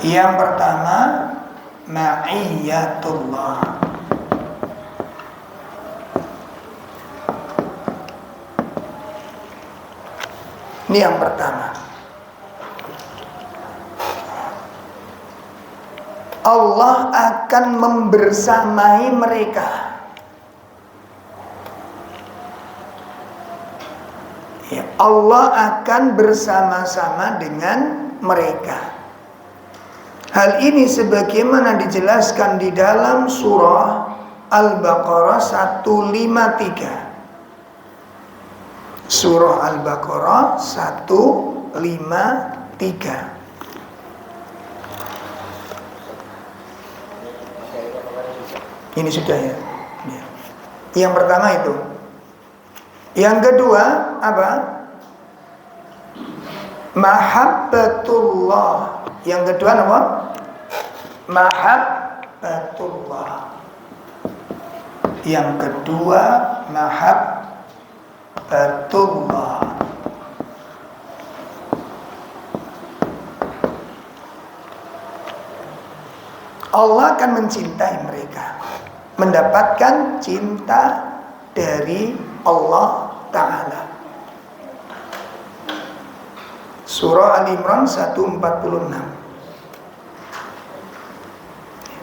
Speaker 1: Yang pertama ma'iyatullah. Ini yang pertama. Allah akan membersamai mereka. Ya, Allah akan bersama-sama dengan mereka. Hal ini sebagaimana dijelaskan di dalam surah Al-Baqarah 153. Surah Al-Baqarah 153. Ini sudah ya. Yang pertama itu. Yang kedua apa? Mahabbatullah. Yang kedua apa? Mahabbatullah. Yang kedua mahabbatullah. Allah akan mencintai mereka, mendapatkan cinta dari Allah Ta'ala. Surah Al-Imran 146.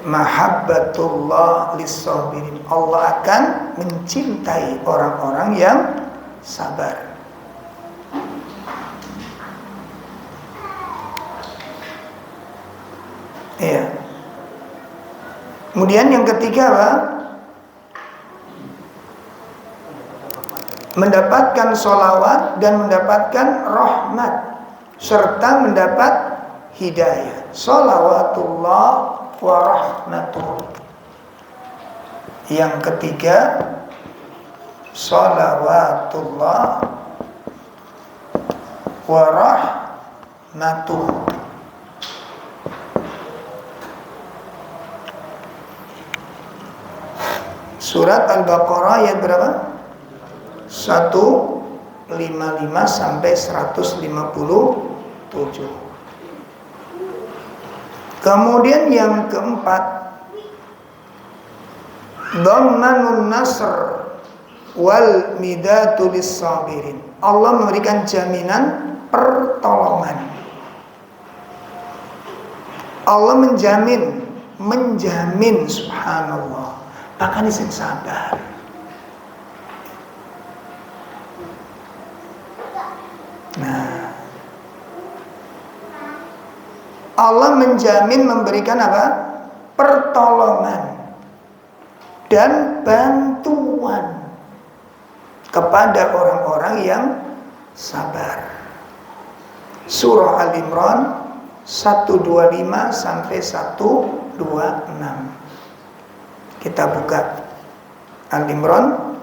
Speaker 1: Mahabbatullah lis-sabirin. Allah akan mencintai orang-orang yang sabar. Iya. Kemudian yang ketiga apa? Mendapatkan sholawat dan mendapatkan rahmat serta mendapat hidayah. Sholawatullah wa rahmatuh. Yang ketiga, sholawatullah wa rahmatuh. Surat Al-Baqarah ayat berapa? 155 sampai 157. Kemudian yang keempat, dhammanun nasr wal midatu lis-sabirin. Allah memberikan jaminan pertolongan. Allah menjamin subhanallah. Makanya sing sabar. Nah, Allah menjamin memberikan apa? Pertolongan dan bantuan kepada orang-orang yang sabar. Surah Al-Imran 125 sampai 126. Kita buka Al-Imran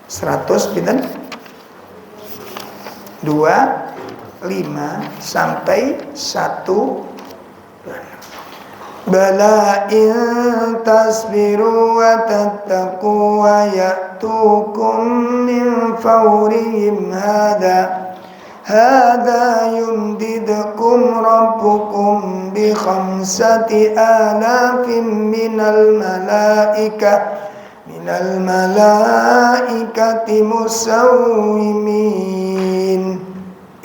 Speaker 1: 125 sampai 126. Bala in tasbiru wa tattaqu wa ya'tukum min fawrihim Hada yumdidkum rabbukum bi khamsati alafin minal malaikati musawwimin.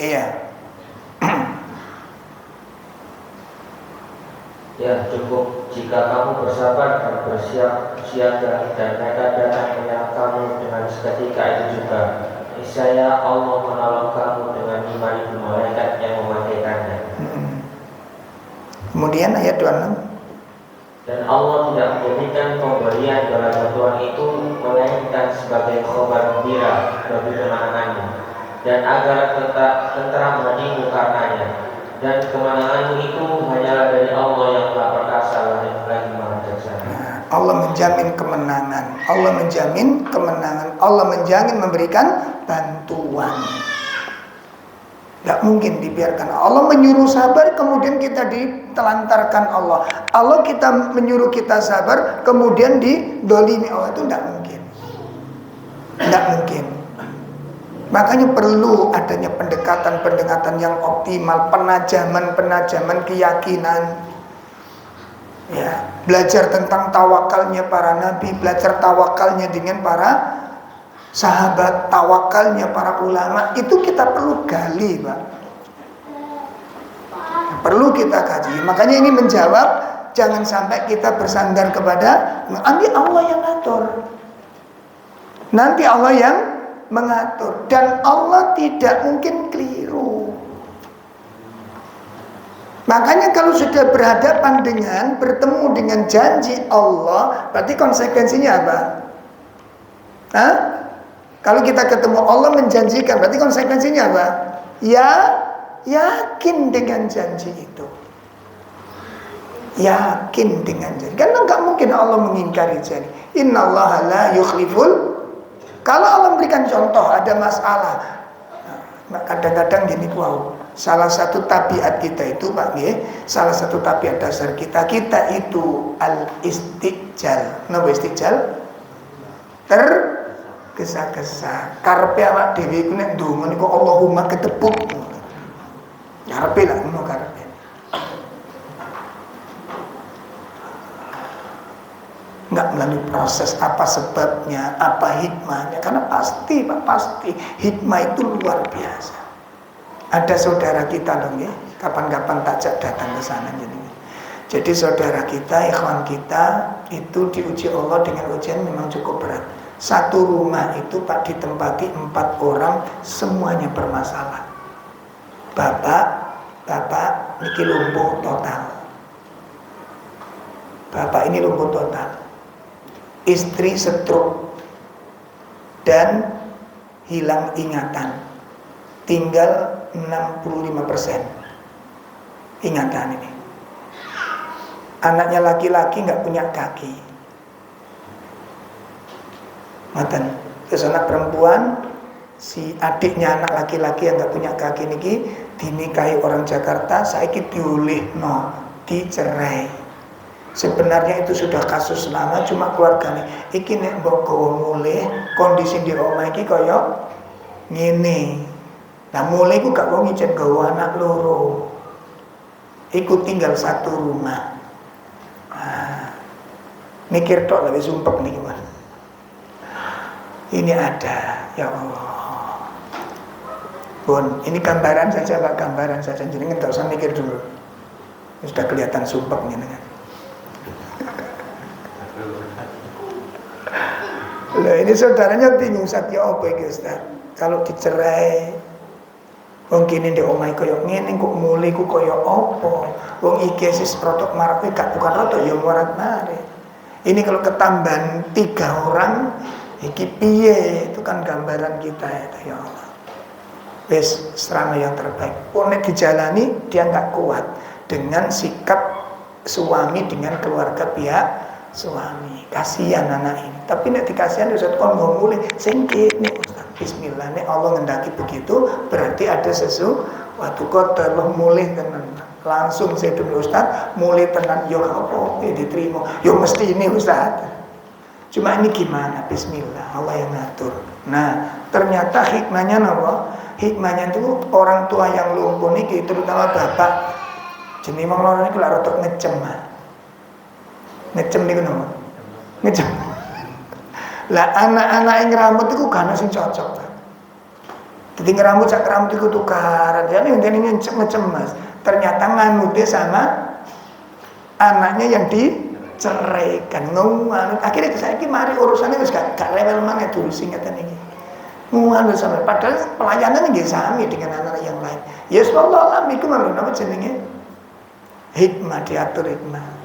Speaker 1: Iya.
Speaker 2: Ya, cukup jika kamu bersabar dan bersiap siaga dan mereka datang menyerang kamu dengan seketika itu juga. Niscaya Allah menolong kamu dengan 5.000 malaikat yang memantaikannya.
Speaker 1: Kemudian ayat 26. Dan
Speaker 2: Allah tidak menjadikan pemberian bala bantuan itu melainkan sebagai kabar gembira bagi kemenanganmu, dan agar tentram hatimu karenanya. Dan kemenanganmu itu hanyalah dari Allah yang Maha Perkasa lagi Maha Bijaksana.
Speaker 1: Allah menjamin kemenangan, Allah menjamin kemenangan, Allah menjamin memberikan bantuan. Tidak mungkin dibiarkan. Allah menyuruh sabar, kemudian kita ditelantarkan Allah. Allah kita menyuruh kita sabar, kemudian didolimi Allah. Itu tidak mungkin. Tidak mungkin. Makanya perlu adanya pendekatan-pendekatan yang optimal, penajaman keyakinan. Ya, belajar tentang tawakalnya para nabi, belajar tawakalnya dengan para sahabat, tawakalnya para ulama, itu kita perlu gali, Pak. Perlu kita kaji. Makanya ini menjawab, jangan sampai kita bersandar kepada nanti Allah yang ngatur. Nanti Allah yang mengatur, dan Allah tidak mungkin keliru. Makanya kalau sudah bertemu dengan janji Allah, berarti konsekuensinya apa? Hah? Kalau kita ketemu Allah menjanjikan, berarti konsekuensinya apa? Ya, yakin dengan janji itu. Yakin dengan janji. Karena nggak mungkin Allah mengingkari janji. Innallaha la yukhliful. Kalau Allah memberikan contoh, ada masalah. Nah, kadang-kadang gini, wow. Salah satu tabiat kita itu, Pak nggih, salah satu tabiat dasar kita itu al-istiqjal. Napa istiqjal? Tergesa-gesa. Karepe awak dhewe iku nek ndonga niku Allahumma ketepuk. Karepe lah ngono karepe. Enggak melalui proses apa sebabnya, apa hikmahnya, karena pasti Pak, pasti hikmah itu luar biasa. Ada saudara kita loh ya, kapan-kapan takjak datang ke sana jadi saudara kita, ikhwan kita itu diuji Allah dengan ujian memang cukup berat. Satu rumah itu Pak ditempati 4 orang, semuanya bermasalah. Bapak niki lumpuh total. Bapak ini lumpuh total. Istri stroke dan hilang ingatan. Tinggal 65% ingatan ini. Anaknya laki-laki nggak punya kaki. Ngoten. Terus anak perempuan, si adiknya anak laki-laki yang nggak punya kaki niki dinikahi orang Jakarta, saiki diulihno, dicerai. Sebenarnya itu sudah kasus lama, cuma keluargane iki nek mbok gawa mulih, kondisi di omah iki kaya ngene. Nah mulih ku gak wong ijen gawa anak loro. Iku tinggal satu rumah. Nah, mikir tok lagi sumpek nih Mas. Ini ada, ya Allah. Bon, ini gambaran saja Pak, gambaran saja. Jadi nggak usah mikir dulu. Ini sudah kelihatan sumpek nih kan. Loh, ini saudaranya bingung saat ya apa iki Ustaz? Kalau dicerai, wong kene ndek omahe kaya ngene kok mulih ku kaya apa? Wong iki sis rotok marak gak bukan rotok ya marak-marik. Ini kalau ketambahan 3 orang iki piye? Itu kan gambaran kita ya Allah. Wis serana yang terbaik. Nek dijalani dia nggak kuat dengan sikap suami dengan keluarga pihak suami. Kasihan anak ini. Tapi nek dikasihan Ustaz kon mulih sing kene Ustaz. Bismillah, nek Allah ngendaki begitu berarti ada sesuatu kok terus mulih tenan. Langsung saya demi Ustaz, mulih tenan yo apa diterima. Yo mesti ini Ustaz. Cuma ini gimana? Bismillah, Allah yang ngatur. Nah, ternyata hikmahnya apa? Hikmahnya itu orang tua yang lumpuh niki terutama bapak jenenge wong loro niku lak rodok ngecem. Ngecem niku napa? Ngecem. Lah anak-anak yang ngeramut itu kan sing cocok. Jadi ngeramut sak rambut itu tukaran. Jadi ini ngecem Mas. Ternyata nganute sama anaknya yang diceraikan. Nganut akhirnya saiki mari urusannya wis gak rewel maneh dulu singkatan iki. Nganut sama padahal pelayanan nggih sami dengan anak yang lain. Ya Allah alam iku malu napa jenenge? Hikmah, diatur hikmah.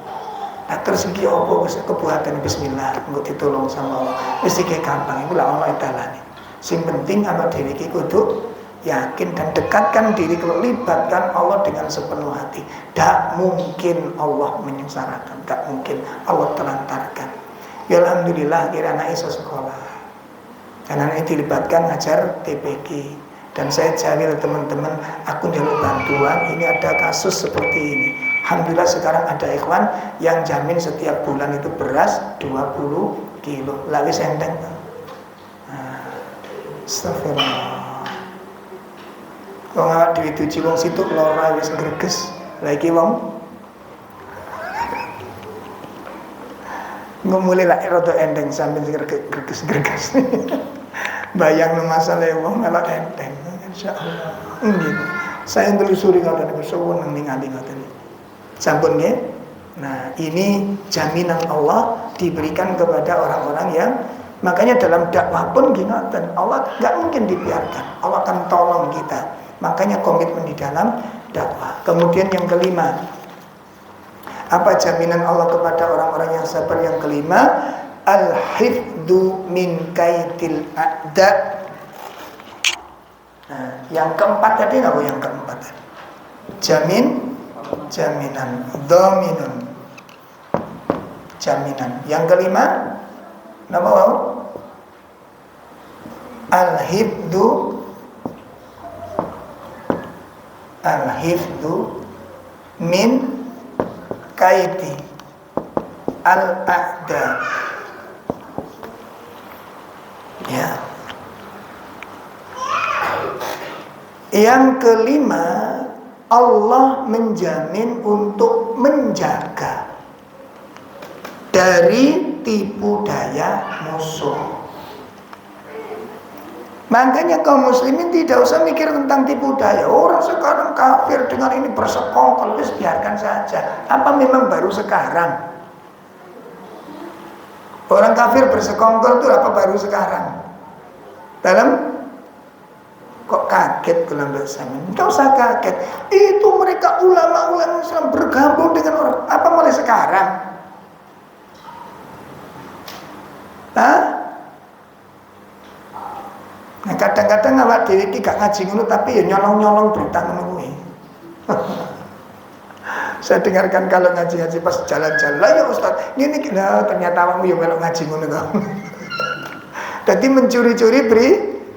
Speaker 1: Nah, terus iki apa wis kebuatan bismillah engko ditolong sama Allah. Wis iki gampang iku lah Allah dalane. Sing penting awak dhewe iki kudu yakin dan dekatkan diri, kalau libatkan Allah dengan sepenuh hati. Tak mungkin Allah menyengsarakan, tak mungkin Allah telantarkan. Ya alhamdulillah kira anak iso sekolah. Dan anak ini dilibatkan ngajar TPG. Dan saya jalil teman-teman, aku njaluk bantuan, ini ada kasus seperti ini. Alhamdulillah sekarang ada ikhwan yang jamin setiap bulan itu beras 20 kilo. Lagi senteng. Astagfirullah. Wong awak dhewe duci wong situ lara wis greges. Lah iki wong ngomule lak rada endeng sampe greges. Bayang masalah wong melok enteng. Insyaallah. Nggih. Saya telusuri ngoten niku suwun ningali ngoten. Sampun nggih. Nah, ini jaminan Allah diberikan kepada orang-orang yang makanya dalam dakwah pun ngoten. Allah enggak mungkin dibiarkan. Allah akan tolong kita. Makanya komitmen di dalam dakwah. Kemudian yang kelima, apa jaminan Allah kepada orang-orang yang sabar? Yang kelima, al-hifdu min kaidil a'da. Nah, yang keempat tadi apa yang keempat? Jaminan, dhaminun. Jaminan. Yang kelima, apa? Al-hifdu min kaidi al-a'da. Ya. Yang kelima, Allah menjamin untuk menjaga dari tipu daya musuh. Makanya kaum muslimin tidak usah mikir tentang tipu daya. Orang sekarang kafir dengan ini bersekongkol, wis biarkan saja. Apa memang baru sekarang? Orang kafir bersekongkol itu apa baru sekarang? Dalam kok kaget dalam bahasa ini? Tidak usah kaget. Itu mereka ulama-ulama Islam bergabung dengan orang. Apa mulai sekarang? Hah? Nah, kadang-kadang awak dhewe iki gak ngaji ngono tapi ya nyolong-nyolong berita ngono kuwi. Saya dengarkan kalau ngaji-ngaji pas jalan-jalan, lah ya Ustaz, ini ternyata awakmu ya melok ngaji ngono kok. Jadi mencuri-curi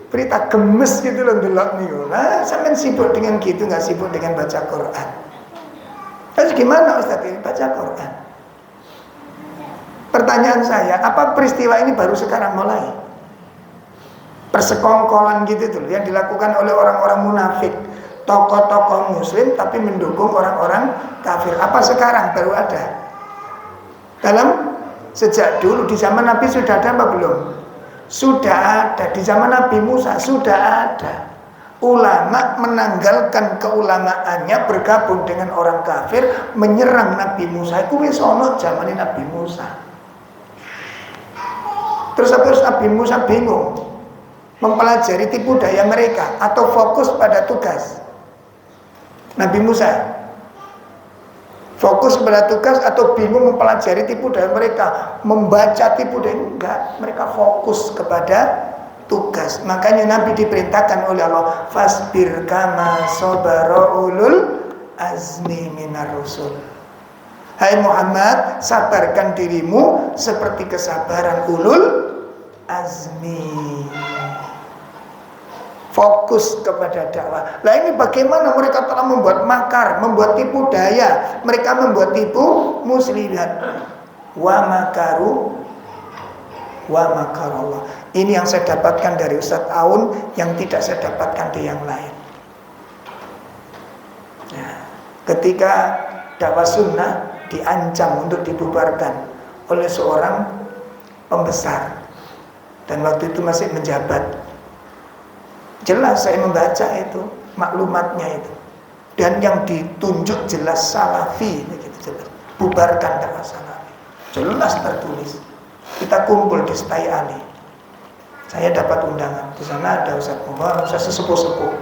Speaker 1: berita gemes gitu loh delok niku. Nah, sampean sibuk dengan gitu, nggak sibuk dengan baca Quran. Terus gimana Ustaz ini baca Quran? Pertanyaan saya, apa peristiwa ini baru sekarang mulai? Persekongkolan gitu tuh yang dilakukan oleh orang-orang munafik, tokoh-tokoh muslim tapi mendukung orang-orang kafir. Apa sekarang baru ada? Sejak dulu di zaman Nabi sudah ada apa belum? Sudah ada. Di zaman Nabi Musa sudah ada. Ulama menanggalkan keulamaannya bergabung dengan orang kafir menyerang Nabi Musa. Itu wis ono zaman Nabi Musa. Terus Nabi Musa bingung mempelajari tipu daya mereka atau fokus pada tugas. Nabi Musa fokus pada tugas atau bingung mempelajari tipu daya mereka, membaca tipu daya, enggak, mereka fokus kepada tugas. Makanya Nabi diperintahkan oleh Allah, fasbir kama sabara ulul azmi minar rusul. Hai Muhammad, sabarkan dirimu seperti kesabaran ulul azmi. Fokus kepada dakwah. Nah ini bagaimana mereka telah membuat makar, membuat tipu daya, mereka membuat tipu muslimat. Wa makaru wa makarallah. Ini yang saya dapatkan dari Ustadz Aun yang tidak saya dapatkan di yang lain. Nah, ketika dakwah sunnah diancam untuk dibubarkan oleh seorang pembesar dan waktu itu masih menjabat. Jelas saya membaca itu maklumatnya itu, dan yang ditunjuk jelas salafi, begitu jelas. Bubarkan dakwah salafi, jelas tertulis. Kita kumpul di Setai Ali. Saya dapat undangan di sana, ada Ustaz Muhammad, Ustaz sesepuh-sepuh.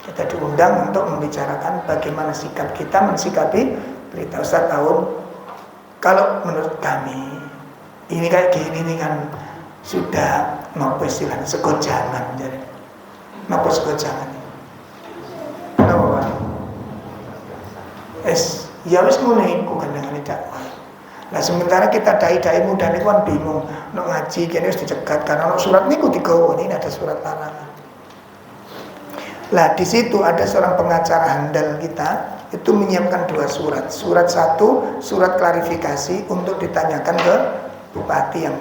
Speaker 1: Kita diundang untuk membicarakan bagaimana sikap kita mensikapi berita Ustaz tahun. Kalau menurut kami ini kayak gini nih kan sudah mau istilahnya segojangan jadi. Napa segojangan ini? Kenapa Pak? Ya wis ngono iku kandhangane dakwah. Nah sementara kita dai-dai muda niku kan bingung, nek ngaji kene wis dicegat karena surat niku digawa, ini ada surat larangan. Lah di situ ada seorang pengacara handal kita itu menyiapkan 2 surat. Surat 1, surat klarifikasi untuk ditanyakan ke bupati yang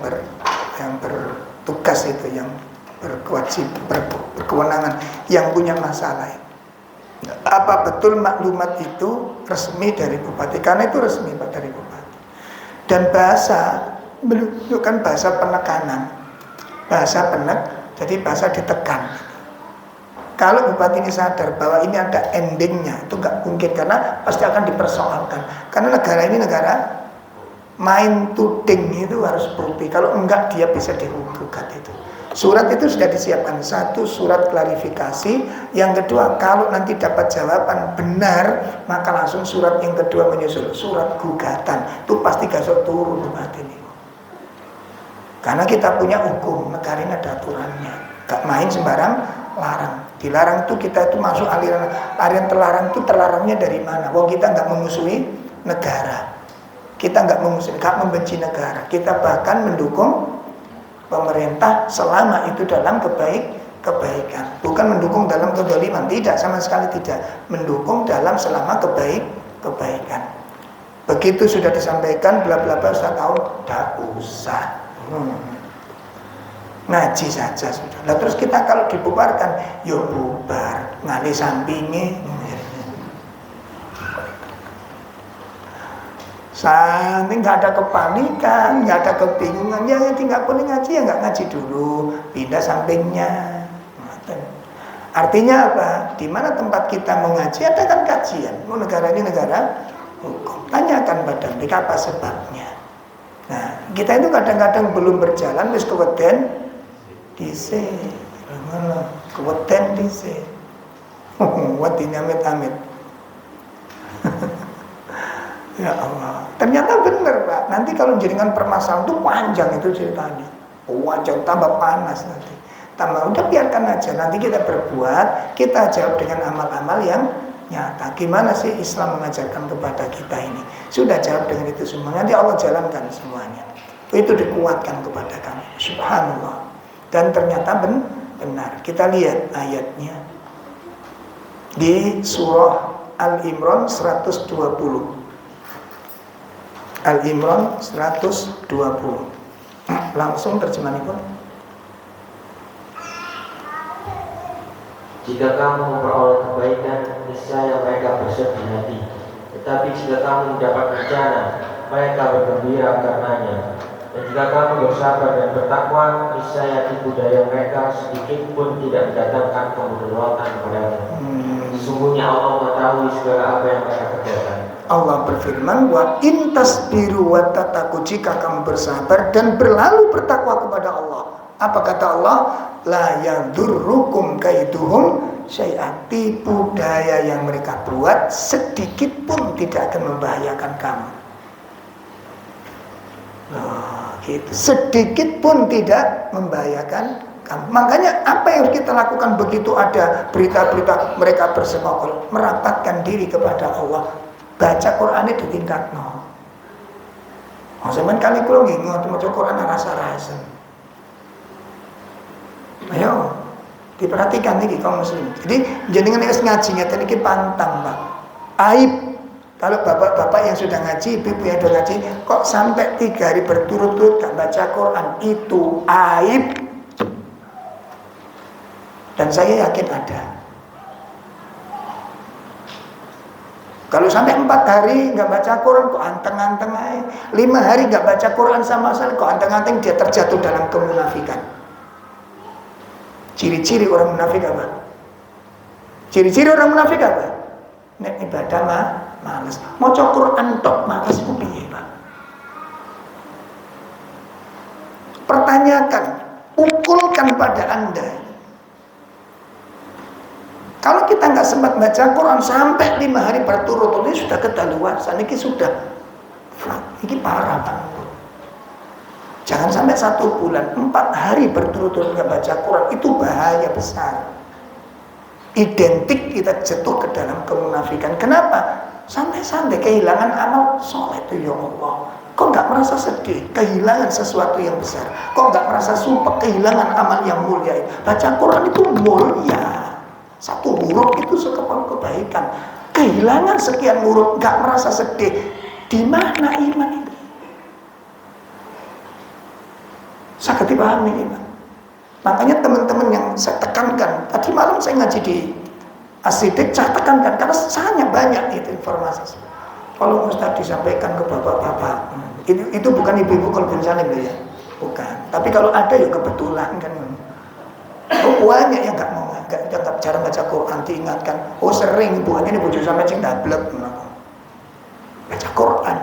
Speaker 1: bertugas itu, yang berkewenangan, yang punya masalah. Apa betul maklumat itu resmi dari bupati? Karena itu resmi Pak dari bupati. Dan bahasa menunjukkan bahasa penekanan, jadi bahasa ditekan. Kalau bupati ini sadar bahwa ini ada endingnya, itu nggak mungkin karena pasti akan dipersoalkan. Karena negara ini negara main tuding, itu harus bukti. Kalau enggak dia bisa digugat itu. Surat itu sudah disiapkan. 1 surat klarifikasi, yang kedua kalau nanti dapat jawaban benar maka langsung surat yang kedua menyusul, surat gugatan. Itu pasti gasok turun bupati ini. Karena kita punya hukum, negara ini ada aturannya. Gak main sembarang larang. Dilarang itu kita itu masuk aliran terlarang itu terlarangnya dari mana? Wong kita nggak memusuhi negara, kita nggak memusuhi, nggak membenci negara, kita bahkan mendukung pemerintah selama itu dalam kebaikan, bukan mendukung dalam kezaliman, tidak, sama sekali tidak, mendukung dalam selama kebaikan. Begitu sudah disampaikan bla bla bla, Ustaz tahu, tidak usah. Ngaji saja sudah. Nah terus kita kalau dibubarkan, yo bubar, ngali sampingi. Santai, nggak ada kepanikan, nggak ada kebingungan. Ya tinggal boleh ngaji ya nggak ngaji dulu, pindah sampingnya. Artinya apa? Di mana tempat kita mau ngaji ada kan kajian. Mau negara ini negara hukum. Tanyakan pada mereka apa sebabnya. Nah kita itu kadang-kadang belum berjalan, wis keweden dise, keweden dise. Wadinya amit-amit. Ya Allah, ternyata benar Pak. Nanti kalau jaringan permasalahan itu panjang itu ceritanya, panjang, tambah panas nanti. Udah biarkan aja. Nanti kita berbuat, kita jawab dengan amal-amal yang nyata. Gimana sih Islam mengajarkan kepada kita ini? Sudah jawab dengan itu semua. Nanti Allah jalankan semuanya. Itu dikuatkan kepada kami. Subhanallah. Dan ternyata benar. Kita lihat ayatnya di surah Al-Imran 120. Al-Imran 120. Langsung terjemahan itu.
Speaker 2: Jika kamu memperoleh kebaikan, niscaya mereka bersedih hati. Tetapi jika kamu mendapat bencana, mereka bergembira karenanya. Dan jika kamu bersabar dan bertakwa, niscaya tipu daya mereka sedikit pun tidak mendatangkan kemudaratan kepadamu. Sesungguhnya Allah mengetahui segala apa yang mereka kerjakan.
Speaker 1: Allah berfirman, wa in tasbiru wa tattaqu, jika kamu bersabar dan berlalu bertakwa kepada Allah. Apa kata Allah? La yadurrukum kaiduhum syai'an, tipu daya yang mereka buat sedikit pun tidak akan membahayakan kamu. Gitu. Sedikit pun tidak membahayakan kamu. Makanya apa yang kita lakukan begitu ada berita-berita mereka bersekongkol, merapatkan diri kepada Allah, baca Qur'ane ditingkatno. Zaman kali kula nggih ngoten maca Qur'an rasa-rasa. Ayo diperhatikan nih kaum muslim. Jadi jenengan wis ngaji ngeten iki pantang, Pak. Aib kalau bapak-bapak yang sudah ngaji, ibu yang sudah ngaji, kok sampai 3 hari berturut-turut gak baca Quran, itu aib. Dan saya yakin ada. Kalau sampai 4 hari gak baca Quran, kok anteng-anteng aja. 5 hari gak baca Quran sama sekali, kok anteng-anteng, dia terjatuh dalam kemunafikan. Ciri-ciri orang munafik apa? Ciri-ciri orang munafik apa? Nek ibadah malas. Maca Quran tok malas ku piye, Pak? Pertanyakan, ukulkan pada Anda. Kalau kita nggak sempat baca Quran sampai 5 hari berturut-turut, ini sudah kedaluarsa, ini sudah ini parah, Pak. Jangan sampai 1 bulan, 4 hari berturut-turut nggak baca Quran, itu bahaya besar. Identik kita jatuh ke dalam kemunafikan. Kenapa? Sampai-sampai kehilangan amal soleh itu, ya Allah. Kok nggak merasa sedih? Kehilangan sesuatu yang besar. Kok nggak merasa sumpah? Kehilangan amal yang mulia. Baca Quran itu mulia. 1 huruf itu sekepal kebaikan. Kehilangan sekian huruf, nggak merasa sedih. Di mana iman itu? Sangat dipahami iman. Makanya teman-teman yang saya tekankan, tadi malam saya ngaji di Asidik, saya tekankan karena sangat banyak itu informasi. Kalau Ustaz disampaikan ke bapak-bapak, itu bukan ibu-ibu Kolbin Salim ya, bukan. Tapi kalau ada ya kebetulan kan. Banyak yang nggak cara baca Quran diingatkan. Oh sering buahnya ini bojo sampai cing dablek. Baca Quran,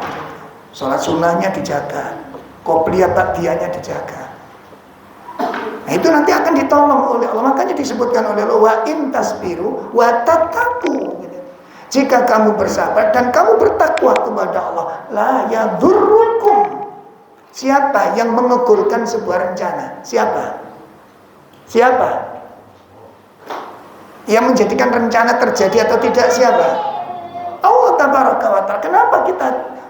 Speaker 1: sholat sunnahnya dijaga, qobliyah ba'diyahnya dijaga. Nah itu nanti akan ditolong oleh Allah. Makanya disebutkan oleh Allah, wa in tasbiru wa tattaqu. Jika kamu bersabar dan kamu bertakwa kepada Allah, la yadurrukum. Siapa yang mengegulkan sebuah rencana? Siapa? Yang menjadikan rencana terjadi atau tidak? Siapa? Allah tabaraka wa ta'ala. Kenapa kita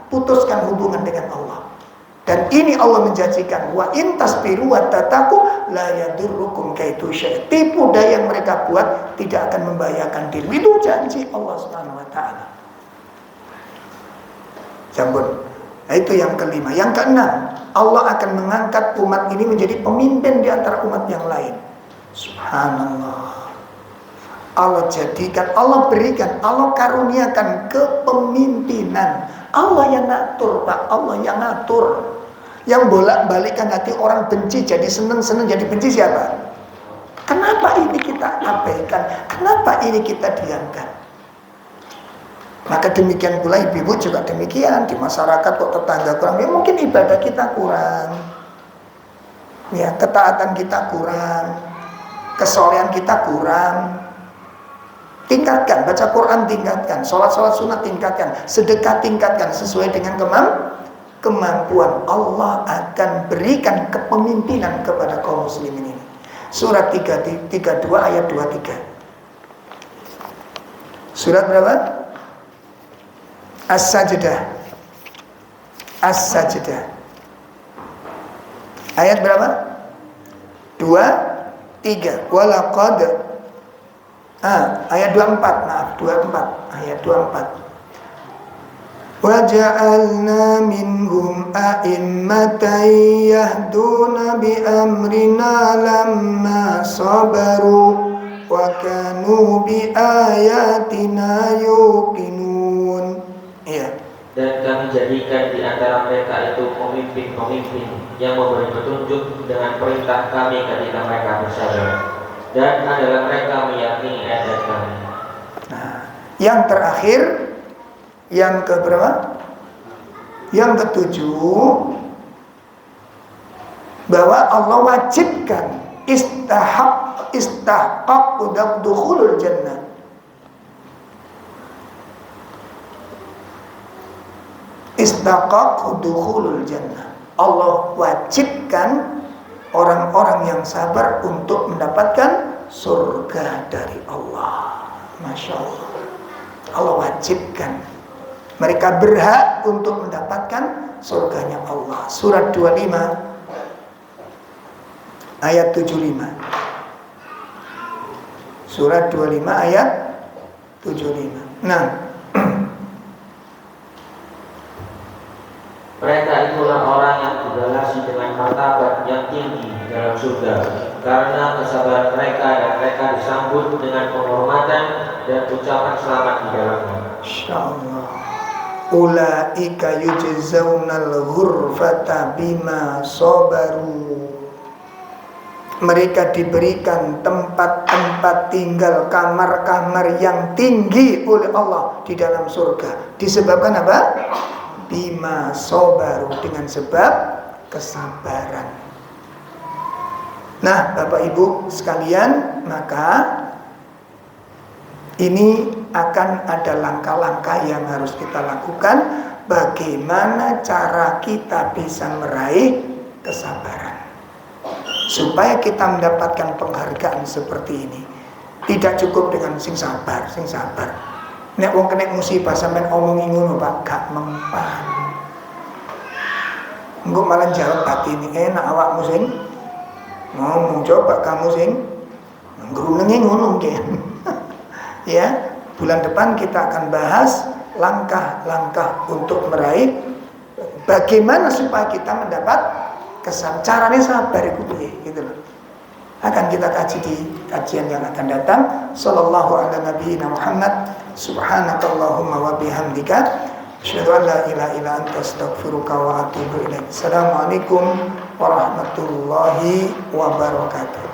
Speaker 1: putuskan hubungan dengan Allah? Dan ini Allah menjanjikan, wa in tasbiru wa tattaqu la yadurrukum kaidu syai'. Tipu daya yang mereka buat tidak akan membahayakan diri. Itu janji Allah Subhanahu wa taala. Jambon. Nah, itu yang kelima. Yang keenam, Allah akan mengangkat umat ini menjadi pemimpin di antara umat yang lain. Subhanallah. Allah jadikan, Allah berikan, Allah karuniakan kepemimpinan. Allah yang ngatur, Pak. Allah yang ngatur. Yang bolak-balikan hati orang benci jadi senang jadi benci siapa? Kenapa ini kita abaikan? Kenapa ini kita diamkan? Maka demikian pula ibu-ibu juga demikian. Di masyarakat kok tetangga kurang, ya mungkin ibadah kita kurang, ya ketaatan kita kurang, kesolehan kita kurang. Tingkatkan, baca Quran tingkatkan, sholat sunnah tingkatkan, sedekah tingkatkan sesuai dengan kemampuan. Allah akan berikan kepemimpinan kepada kaum muslimin ini. Surat 32 ayat 23. Surat berapa? As-Sajdah. As-Sajdah. Ayat berapa? 23. Walaqad ayat 24, maaf 24, ayat 24. Waja'alna minhum a'immatan yahduna bi amrina lamma sabaru wa kanu bi ayatina yuqinun. Iya.
Speaker 2: Dan kami jadikan di antara mereka itu pemimpin-pemimpin yang memberi petunjuk dengan perintah kami ketika mereka bersabar, dan adalah mereka meyakini ayat kami.
Speaker 1: Nah, yang terakhir, yang keberapa? Yang ketujuh, bahwa Allah wajibkan istahaq dukhulul jannah. Istahaq dukhulul jannah. Allah wajibkan orang-orang yang sabar untuk mendapatkan surga dari Allah. Masya Allah. Allah wajibkan. Mereka berhak untuk mendapatkan surganya Allah. Surat 25 ayat 75. Surat 25 ayat 75. Nah,
Speaker 2: mereka itulah orang yang dibalasi dengan martabat yang tinggi dalam surga, karena kesabaran mereka, dan mereka disambut dengan penghormatan dan ucapan selamat di dalamnya. Insyaallah.
Speaker 1: Ulaika yujzaunal ghurfata bima sabaru. Mereka diberikan tempat-tempat tinggal, kamar-kamar yang tinggi oleh Allah di dalam surga. Disebabkan apa? Bima sabaru, dengan sebab kesabaran. Nah, Bapak Ibu sekalian, maka ini akan ada langkah-langkah yang harus kita lakukan. Bagaimana cara kita bisa meraih kesabaran, supaya kita mendapatkan penghargaan seperti ini. Tidak cukup dengan sing sabar. Nek wong kena musibah sampean omongi ngono Pak, gak mempan. Engko malah jawab hati ini enak awakmu sing ngomong, coba kamu sing ngrunengi ngono nggih. Ya, bulan depan kita akan bahas langkah-langkah untuk meraih bagaimana supaya kita mendapat caranya sabar itu gitu loh. Akan kita kaji di kajian yang akan datang. Sallallahu ala nabiyina Muhammad. Subhanakallahumma wa bihamdika asyhadu an la ilaha illa anta astaghfiruka wa atubu ilaik. Assalamualaikum warahmatullahi wabarakatuh.